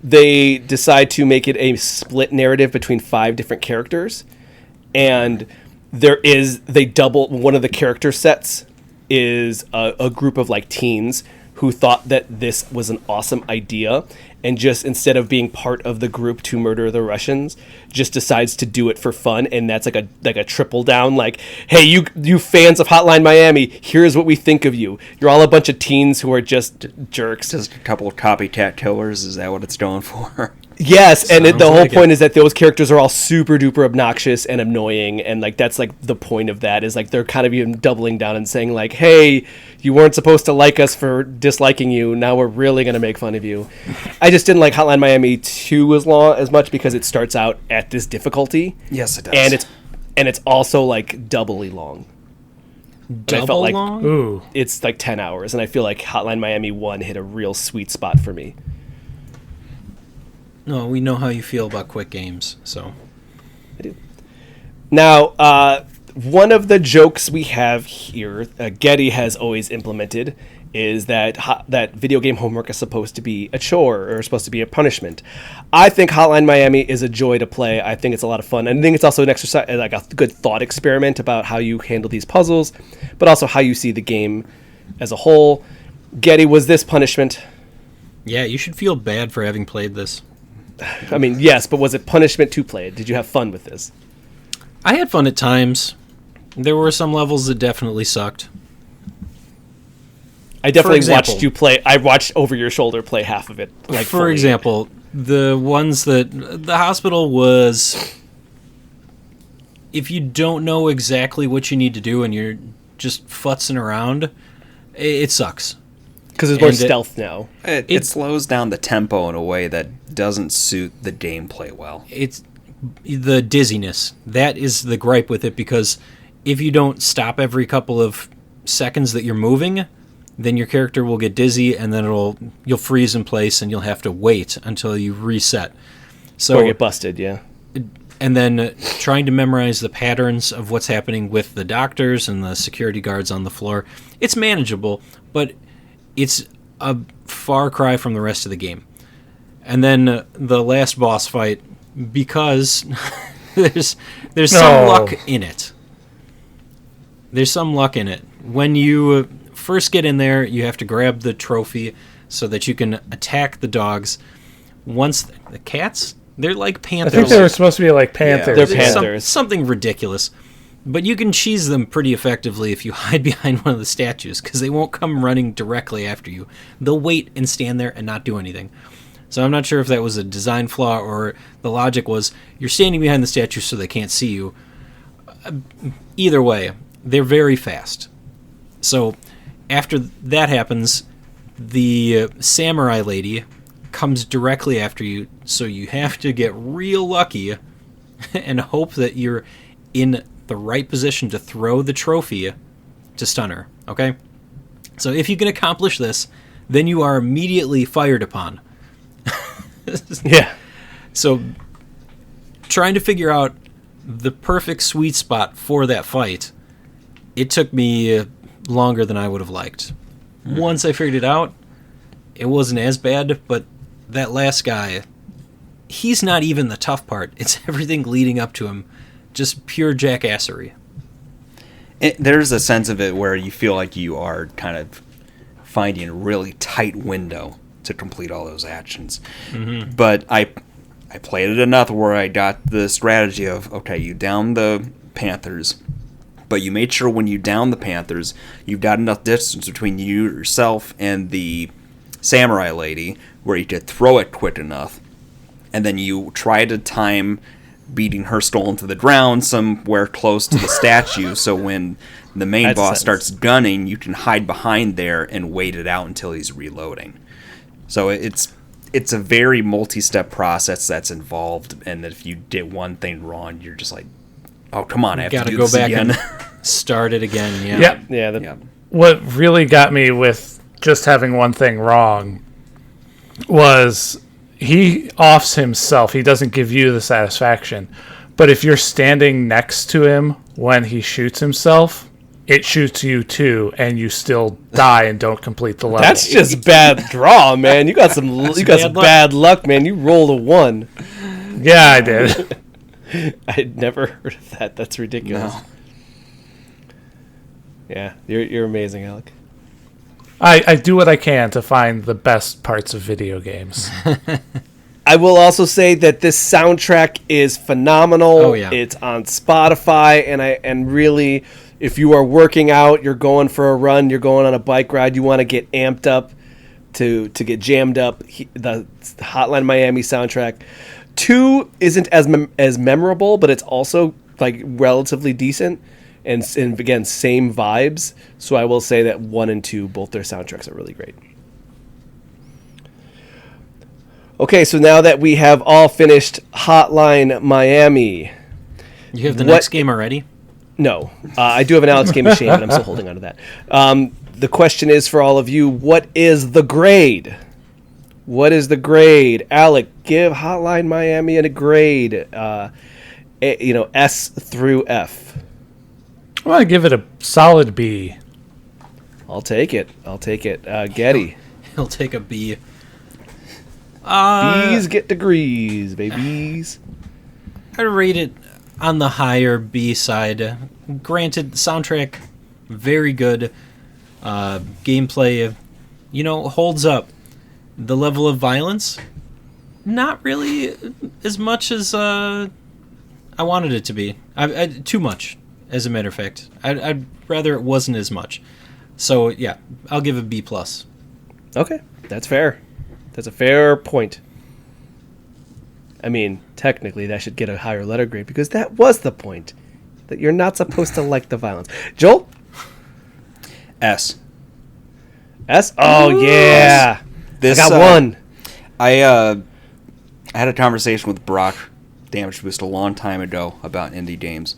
they decide to make it a split narrative between 5 different characters, and they double one of the character sets is a group of teens who thought that this was an awesome idea, and just instead of being part of the group to murder the Russians, just decides to do it for fun. And that's like a triple down, hey, you fans of Hotline Miami, here's what we think of you. You're all a bunch of teens who are just jerks.
Just a couple of copycat killers, is that what it's going for?
Yes, and the whole
like
point is that those characters are all super duper obnoxious and annoying, and that's the point of that is they're kind of even doubling down and saying hey, you weren't supposed to like us for disliking you, now we're really going to make fun of you. I just didn't like Hotline Miami 2 as much because it starts out at this difficulty.
Yes, it does.
And it's also doubly long.
Double long?
Ooh.
It's 10 hours, and I feel like Hotline Miami 1 hit a real sweet spot for me.
No, we know how you feel about quick games, so.
I do. Now, one of the jokes we have here, Getty has always implemented, is that that video game homework is supposed to be a chore or supposed to be a punishment. I think Hotline Miami is a joy to play. I think it's a lot of fun. And I think it's also an exercise, like a good thought experiment about how you handle these puzzles, but also how you see the game as a whole. Getty, was this punishment?
Yeah, you should feel bad for having played this.
I mean, yes, but was it punishment to play it? Did you have fun with this?
I had fun at times. There were some levels that definitely sucked.
I definitely watched you play. I watched over your shoulder play half of it. Like
for
fully.
example, the ones that the hospital was, if you don't know exactly what you need to do and you're just futzing around, it sucks.
Because it's more stealth now.
It slows down the tempo in a way that doesn't suit the gameplay well.
It's the dizziness. That is the gripe with it, because if you don't stop every couple of seconds that you're moving, then your character will get dizzy, and then you'll freeze in place, and you'll have to wait until you reset. So
or get busted, yeah.
And then trying to memorize the patterns of what's happening with the doctors and the security guards on the floor, it's manageable, but it's a far cry from the rest of the game. And then the last boss fight, because there's some luck in it. There's some luck in it. When you first get in there, you have to grab the trophy so that you can attack the dogs. Once the cats, they're like panthers.
I think they were supposed to be like panthers.
They're panthers.
Something ridiculous. But you can cheese them pretty effectively if you hide behind one of the statues, because they won't come running directly after you. They'll wait and stand there and not do anything. So I'm not sure if that was a design flaw or the logic was you're standing behind the statue so they can't see you. Either way, they're very fast. So after that happens, the samurai lady comes directly after you, so you have to get real lucky and hope that you're in the right position to throw the trophy to stun her, okay? So if you can accomplish this, then you are immediately fired upon.
Yeah.
So trying to figure out the perfect sweet spot for that fight, it took me longer than I would have liked. Once I figured it out, it wasn't as bad, but that last guy, he's not even the tough part. It's everything leading up to him. Just pure jackassery.
There's a sense of it where you feel like you are kind of finding a really tight window to complete all those actions. Mm-hmm. But I played it enough where I got the strategy of, okay, you down the panthers, but you made sure when you down the panthers, you've got enough distance between yourself and the samurai lady where you could throw it quick enough, and then you try to time beating her stolen to the ground somewhere close to the statue, so when the main boss starts gunning, you can hide behind there and wait it out until he's reloading. So it's a very multi-step process that's involved, and if you did one thing wrong, you're just like, oh, come on, I have to do this again.
And start it again. Yeah.
Yeah.
What really got me with just having one thing wrong was he offs himself. He doesn't give you the satisfaction. But if you're standing next to him when he shoots himself, it shoots you too, and you still die and don't complete the level.
That's just bad draw, man. You got some bad luck, man. You rolled a 1.
Yeah, I did.
I'd never heard of that. That's ridiculous. No. Yeah, you're amazing, Alec.
I do what I can to find the best parts of video games.
I will also say that this soundtrack is phenomenal.
Oh, yeah.
It's on Spotify, and really, if you are working out, you're going for a run, you're going on a bike ride, you want to get amped up, to get jammed up, the Hotline Miami soundtrack. 2 isn't as memorable, but it's also like relatively decent. And again, same vibes. So I will say that 1 and 2, both their soundtracks are really great. Okay, so now that we have all finished Hotline Miami.
You have the next game already?
No. I do have an Alex game of shame, but I'm still holding on to that. The question is for all of you, what is the grade? What is the grade? Alec, give Hotline Miami a grade. S through F.
I want to give it a solid B.
I'll take it. Getty.
He'll take a B.
B's get degrees, babies.
I rate it on the higher B side. Granted, soundtrack, very good. Gameplay, holds up. The level of violence, not really as much as I wanted it to be. Too much, as a matter of fact. I'd rather it wasn't as much. So, yeah, I'll give it B+.
Okay, that's fair. That's a fair point. I mean, technically, that should get a higher letter grade because that was the point. That you're not supposed to like the violence. Joel?
S.
S? Oh, yeah.
This,
I got one.
I had a conversation with Brok, Damage Boost, a long time ago about indie games,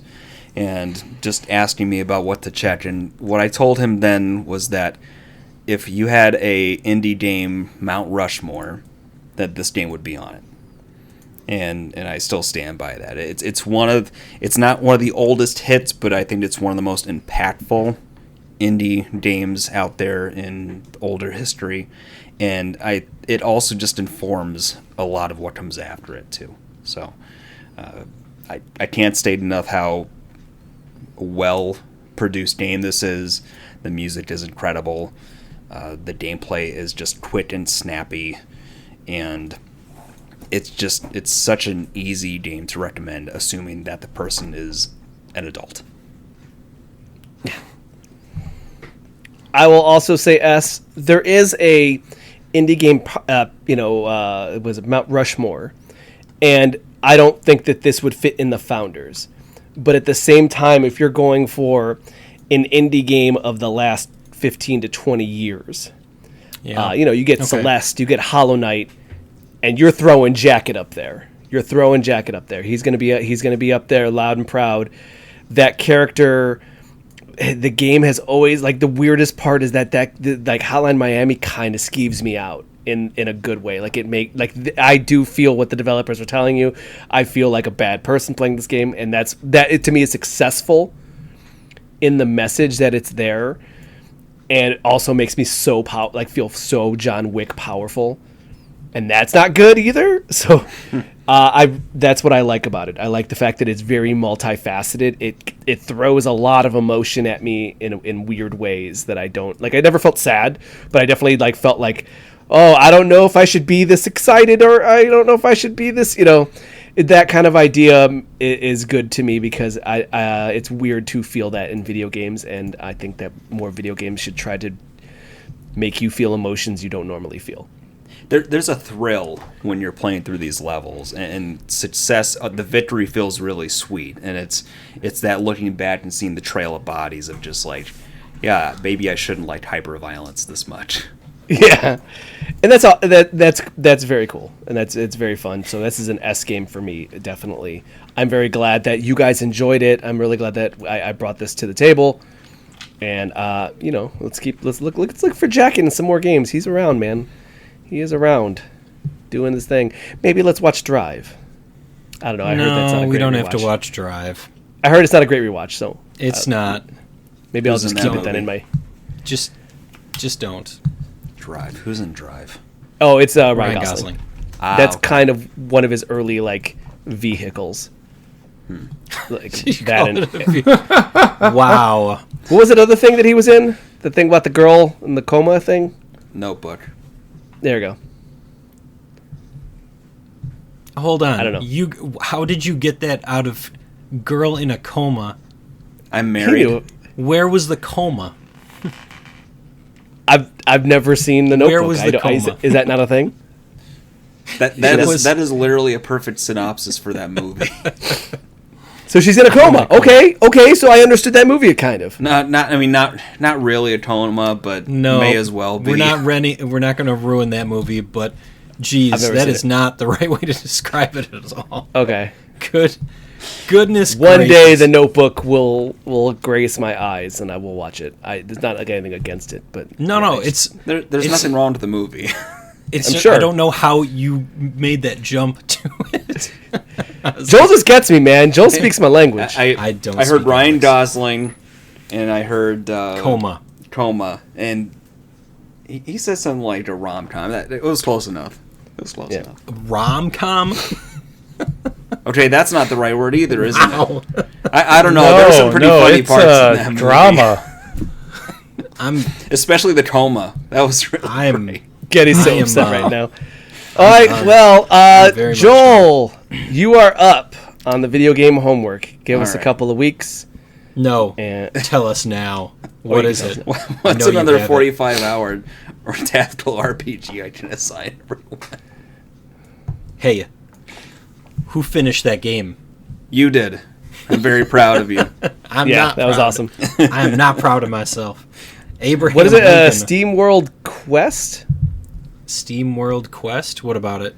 and just asking me about what to check. And what I told him then was that if you had a indie game Mount Rushmore, that this game would be on it. And I still stand by that. It's not one of the oldest hits, but I think it's one of the most impactful indie games out there in older history. And it also just informs a lot of what comes after it too. So I can't state enough how well produced game this is. The music is incredible. The gameplay is just quick and snappy, and it's such an easy game to recommend, assuming that the person is an adult.
I will also say S. There is a indie game, it was Mount Rushmore, and I don't think that this would fit in the Founders. But at the same time, if you're going for an indie game of the last 15 to 20 years, you get Celeste, you get Hollow Knight, and you're throwing Jacket up there. He's going to be up there loud and proud. That character, the game has always, like, the weirdest part is that Hotline Miami kind of skeeves me out in a good way. I do feel what the developers are telling you. I feel like a bad person playing this game, and that to me is successful in the message that it's there, and it also makes me feel so John Wick powerful. And that's not good either. So that's what I like about it. I like the fact that it's very multifaceted. It throws a lot of emotion at me in weird ways that I don't like. I never felt sad, but I definitely felt like, oh, I don't know if I should be this excited, or I don't know if I should be this. That kind of idea is good to me because it's weird to feel that in video games, and I think that more video games should try to make you feel emotions you don't normally feel.
There's a thrill when you're playing through these levels, and success. The victory feels really sweet, and it's that looking back and seeing the trail of bodies of just like, yeah, maybe I shouldn't like hyper-violence this much.
Yeah, and that's all. That's very cool, and it's very fun. So this is an S game for me, definitely. I'm very glad that you guys enjoyed it. I'm really glad that I brought this to the table, and let's look for Jack in some more games. He's around, man. He is around, doing his thing. Maybe let's watch Drive. I don't know. I heard that's not a great
we don't
rewatch.
have to watch Drive.
I heard it's not a great rewatch, so
it's not.
Maybe I'll just keep it then in my.
Just don't.
Drive. Who's in Drive?
Oh, it's Ryan Gosling. That's
okay.
kind of one of his early vehicles. Like that.
Wow.
What was that other thing that he was in? The thing about the girl in the coma thing?
Notebook.
There you go.
Hold on.
I don't know.
How did you get that out of girl in a coma?
I'm married.
Where was the coma?
I've never seen the Notebook.
Where was the coma?
Is that not a thing?
That is literally a perfect synopsis for that movie.
So she's in a coma. Okay. So I understood that movie kind of.
Not really a coma, but may as well be.
We're not going to ruin that movie, but geez, that is not the right way to describe it at all.
Okay.
Goodness.
One
gracious.
day the Notebook will grace my eyes and I will watch it. There's not anything against it, but
there's
nothing wrong with the movie.
Sure.
I don't know how you made that jump to it.
Joel just gets me, man. Joel speaks my language.
I don't.
I heard Ryan Gosling, and I heard
coma.
Coma, and he said something like a rom-com. It was close enough. It was close enough.
Rom-com?
Okay, that's not the right word either, isn't
Wow.
it? I don't know. There were some pretty funny parts in that movie.
Drama.
Especially the coma. That was really great.
Getting so
I am,
upset right now. All right, well,
very much
Joel, you are up on the video game homework. Give us a
right.
couple of weeks.
No.
And
Tell us now. What is it? I
What's
know you
another
have it.
45-hour or tactical RPG I can assign everyone?
Hey, who finished that game?
You did. I'm very proud of you.
I'm
yeah,
not
that was
proud.
awesome.
I am not proud of myself. Abraham
What is it?
Lincoln.
Steam World Quest?
Steam World Quest? What about it?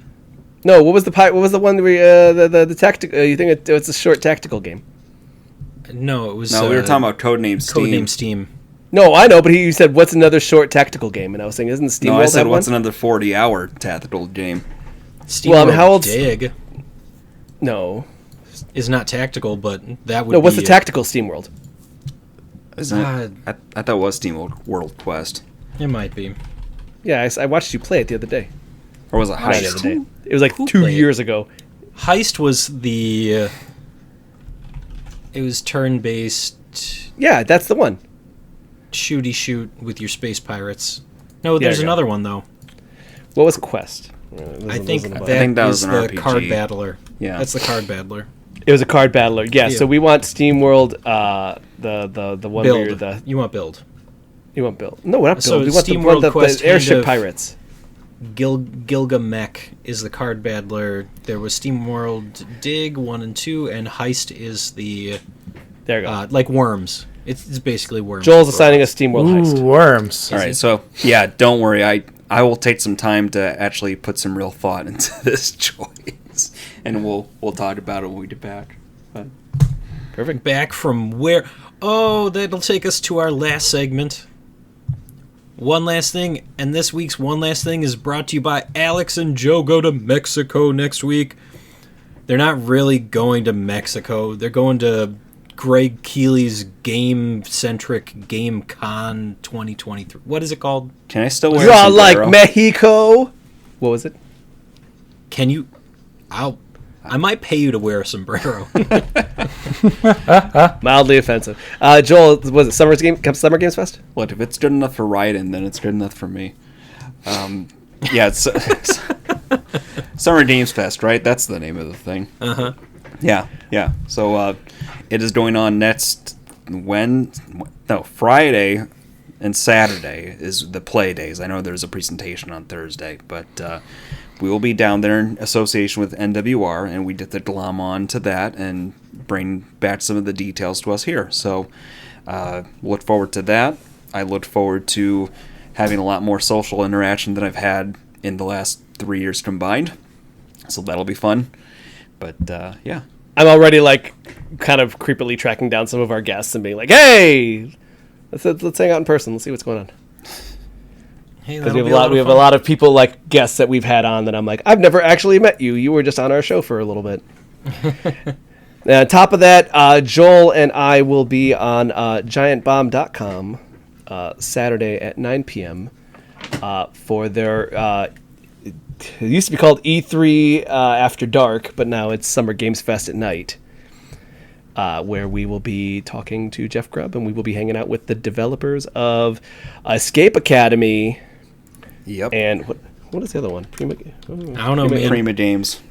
No, what was the one where the tactical? You think it's a short tactical game?
No, it was.
No, we were talking about Codename Steam.
Codename Steam.
No, I know, but you said what's another short tactical game, and I was saying, isn't Steam
No,
World
I said
have
what's
one?
another 40-hour tactical game?
Steam
Well, I mean,
World
how old's-
Dig
No,
is not tactical, but that would
no.
be...
What's the tactical Steam World?
Isn't it? I thought it was Steam World Quest.
It might be.
Yeah, I watched you play it the other day.
Or was it
Not the other
Heist?
day. It was like
Who
2
played it?
years ago.
Heist was the... it was turn-based
Yeah, that's the one.
shooty shoot with your space pirates. No, there's
yeah.
another one, though.
What was Quest?
I think
I think that was
is
an
the
RPG.
card battler.
Yeah.
That's the card battler.
It was a card battler. Yeah,
Yeah.
so we want Steam World. The one where you're
Build. You want build.
you want build. No, we're not
So
build. We want
Steam
the one
World
that
Quest
the airship
kind of-
pirates.
Gilgamesh is the card battler. There was Steam World Dig 1 and 2, and Heist is the
There you go.
like Worms. It's basically Worms.
Joel's assigning us Steam World
Ooh,
Heist.
worms.
All right, so yeah, don't worry. I will take some time to actually put some real thought into this choice, and we'll talk about it when we get back. But
Perfect.
Back from where? Oh, that'll take us to our last segment. One last thing, and this week's One Last Thing is brought to you by Alex and Joe go to Mexico next week. They're not really going to Mexico. They're going to Greg Keeley's game-centric Game Con 2023. What is it called?
can I still wear
Draw
a sombrero?
like Mexico. What was it?
Can you... I might pay you to wear a sombrero.
Mildly offensive. Joel, was it Summer Games Fest?
What if it's good enough for Raiden, then it's good enough for me. Yeah, it's Summer Games Fest, right? That's the name of the thing.
Uh-huh.
Yeah. So it is going on next Friday and Saturday is the play days. I know there's a presentation on Thursday, but we will be down there in association with NWR, and we get to glom on to that and bring back some of the details to us here. So look forward to that. I look forward to having a lot more social interaction than I've had in the last 3 years combined. So that'll be fun. But yeah.
I'm already like kind of creepily tracking down some of our guests and being like, "Hey, let's hang out in person. Let's see what's going on."
Hey,
Because we have a lot of people like guests that we've had on that I'm like, I've never actually met you. You were just on our show for a little bit. And on top of that, Joel and I will be on GiantBomb.com Saturday at 9 p.m. For their. It used to be called E3 After Dark, but now it's Summer Games Fest at night, where we will be talking to Jeff Grubb, and we will be hanging out with the developers of Escape Academy.
Yep.
And what is the other one?
I don't know, man.
Prima Games.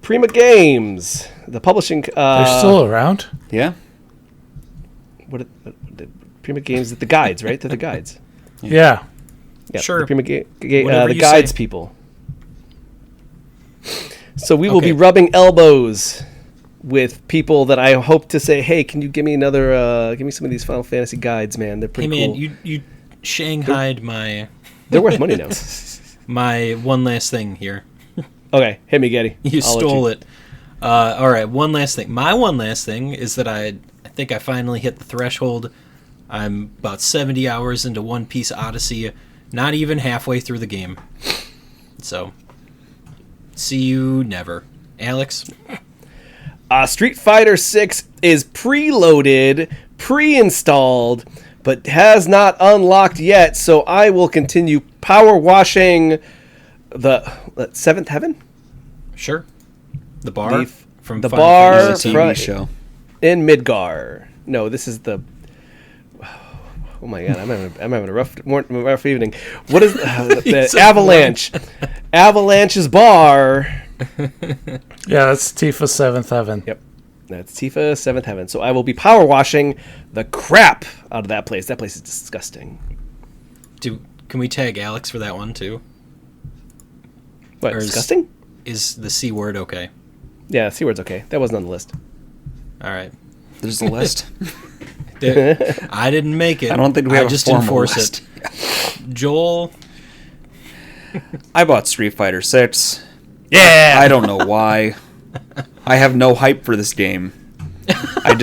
Prima Games, the publishing.
They're still around?
Yeah.
What? Prima Games, the guides, right? They're the guides.
Yeah.
Yeah,
Sure.
The,
Whatever
the
you
guides
say.
people. So we will be
Okay.
rubbing elbows with people that I hope to say, "Hey, can you give me give me some of these Final Fantasy guides, man? They're
Hey,
pretty
man,
cool.
you shanghaied my
They're worth money now."
my one last thing here.
Okay, hit me, Getty.
You stole it. All right, one last thing. My one last thing is that I think I finally hit the threshold. I'm about 70 hours into One Piece Odyssey, not even halfway through the game. So, see you never. Alex?
Street Fighter 6 is preloaded, pre-installed, but has not unlocked yet. So I will continue power washing the Seventh Heaven.
Sure. The bar from
the
Final
bar
Fantasy
TV show
in Midgar. No, this is the. Oh my god, I'm having a rough evening. What is the Avalanche? Avalanche's bar.
Yeah, that's Tifa 7th Heaven.
Yep, that's Tifa 7th Heaven. So I will be power washing the crap out of that place. That place is disgusting.
Can we tag Alex for that one too?
What, disgusting?
Is the C word okay?
Yeah, C word's okay. That wasn't on the list.
All right.
There's a list.
I didn't make it.
I don't think we have
just
a formal
enforce
list.
it. Joel.
I bought Street Fighter 6.
Yeah.
I don't know why. I have no hype for this game. I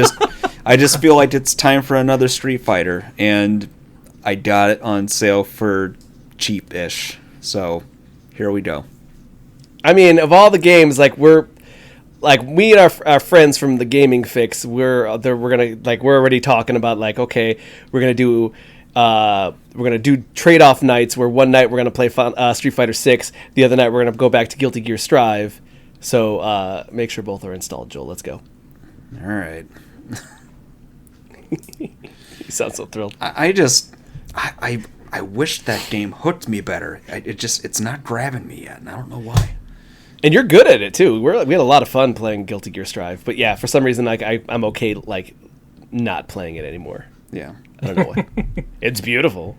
just feel like it's time for another Street Fighter, and I got it on sale for cheap-ish. So here we go.
I mean, of all the games, we and our friends from the Gaming Fix, we're already talking about okay, we're gonna do trade-off nights where one night we're gonna play Street Fighter 6, the other night we're gonna go back to Guilty Gear Strive. So make sure both are installed, Joel. Let's go.
All right.
You sound so thrilled.
I wish that game hooked me better. It's not grabbing me yet, and I don't know why.
And you're good at it too. We had a lot of fun playing Guilty Gear Strive, but yeah, for some reason, I'm okay not playing it anymore.
Yeah.
I don't know why. It's beautiful.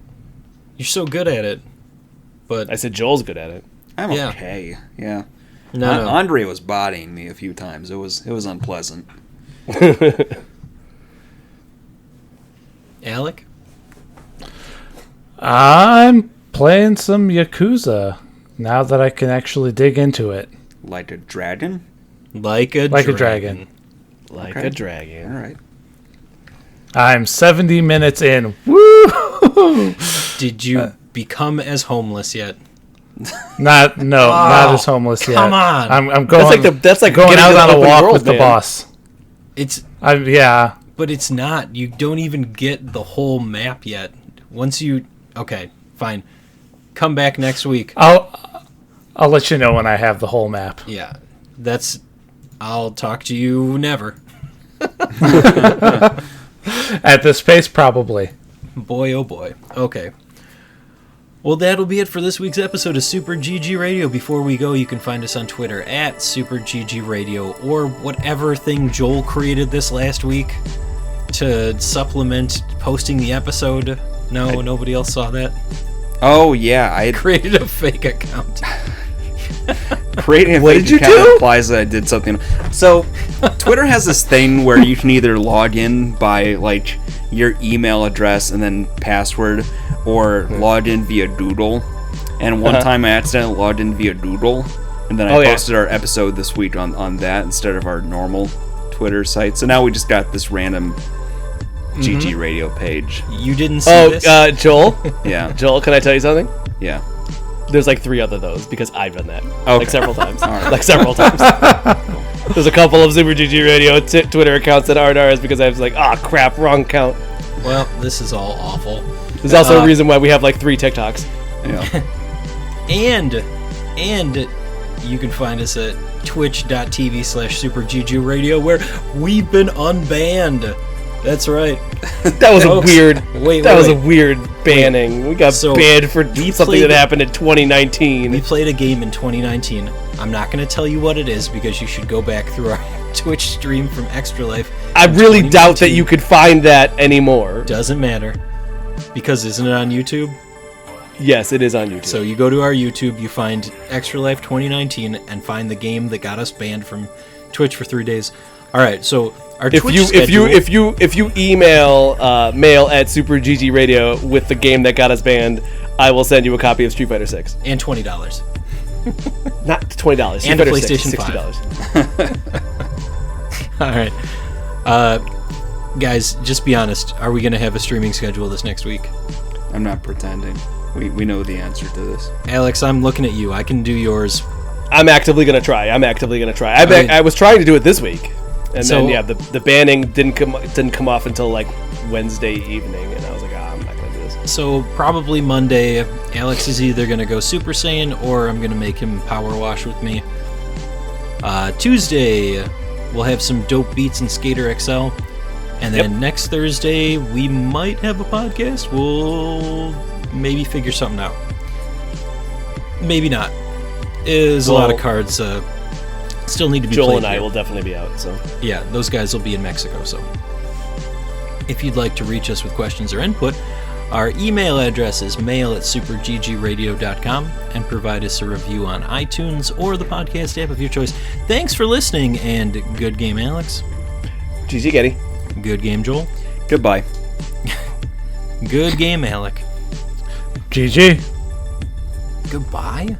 You're so good at it. But
I said Joel's good at it.
I'm
Yeah.
okay. Yeah.
No.
Andre was bodying me a few times. It was unpleasant.
Alec?
I'm playing some Yakuza now that I can actually dig into it.
Like a dragon?
Like a
dragon.
Like
Okay.
a dragon.
All right.
I'm 70 minutes in. Woo!
Did you become as homeless yet?
Not as homeless yet.
Come on.
I'm going.
That's like
going
getting
out
to
on a
open
walk
world,
with the
man.
boss. Yeah.
But it's not. You don't even get the whole map yet. Okay, fine. Come back next week.
I'll let you know when I have the whole map.
Yeah. I'll talk to you never.
At this pace, probably.
Boy, oh boy. Okay. Well, that'll be it for this week's episode of Super GG Radio. Before we go, you can find us on Twitter at Super GG Radio, or whatever thing Joel created this last week to supplement posting the episode. No, nobody else saw that.
Oh, yeah. I
Created a fake account.
creating a
What
fake
did you
account
do?
implies that I did something. So, Twitter has this thing where you can either log in by your email address and then password, or log in via Doodle. And one time I accidentally logged in via Doodle, and then I posted our episode this week on that instead of our normal Twitter site. So now we just got this random GG Radio page.
You didn't see this?
Joel?
Yeah.
Joel, can I tell you something?
Yeah.
There's 3 other those because I've done that.
Okay.
Several times.
All right.
Several times. There's a couple of Super GG Radio Twitter accounts that aren't ours because I was crap, wrong account.
Well, this is all awful.
There's also a reason why we have 3 TikToks.
Yeah.
And you can find us at twitch.tv/SuperGGRadio, where we've been unbanned. That's right.
That was
Folks,
a weird.
wait,
That was
wait.
a weird banning. We got
So,
banned for
we
something
played-
that happened in 2019.
We played a game in 2019. I'm not going to tell you what it is because you should go back through our Twitch stream from Extra Life.
I
in
really doubt that
2019.
you could find that anymore.
Doesn't matter. Because isn't it on YouTube?
Yes, it is on YouTube.
So you go to our YouTube, you find Extra Life 2019, and find the game that got us banned from Twitch for 3 days. All right, so our Twitch schedule,
if you email mail at Super GG Radio with the game that got us banned, I will send you a copy of Street Fighter 6.
and $20.
Not $20.
And a PlayStation
$60.
All right. Guys, just be honest. Are we going to have a streaming schedule this next week?
I'm not pretending. We know the answer to this.
Alex, I'm looking at you. I can do yours.
I'm actively gonna try. I was trying to do it this week, and
So-
then the banning didn't come off until Wednesday evening, and I was like,
So probably Monday, Alex is either going to go Super Saiyan or I'm going to make him power wash with me. Tuesday, we'll have some dope beats in Skater XL. And then next Thursday, we might have a podcast. We'll maybe figure something out. Maybe not. There's a lot of cards still need to be played.
Joel and I
here.
will definitely be out. So
Yeah, those guys will be in Mexico. So if you'd like to reach us with questions or input, our email address is mail@superggradio.com, and provide us a review on iTunes or the podcast app of your choice. Thanks for listening, and good game, Alex.
GG, Getty.
Good game, Joel.
Goodbye.
Good game, Alec.
GG.
Goodbye.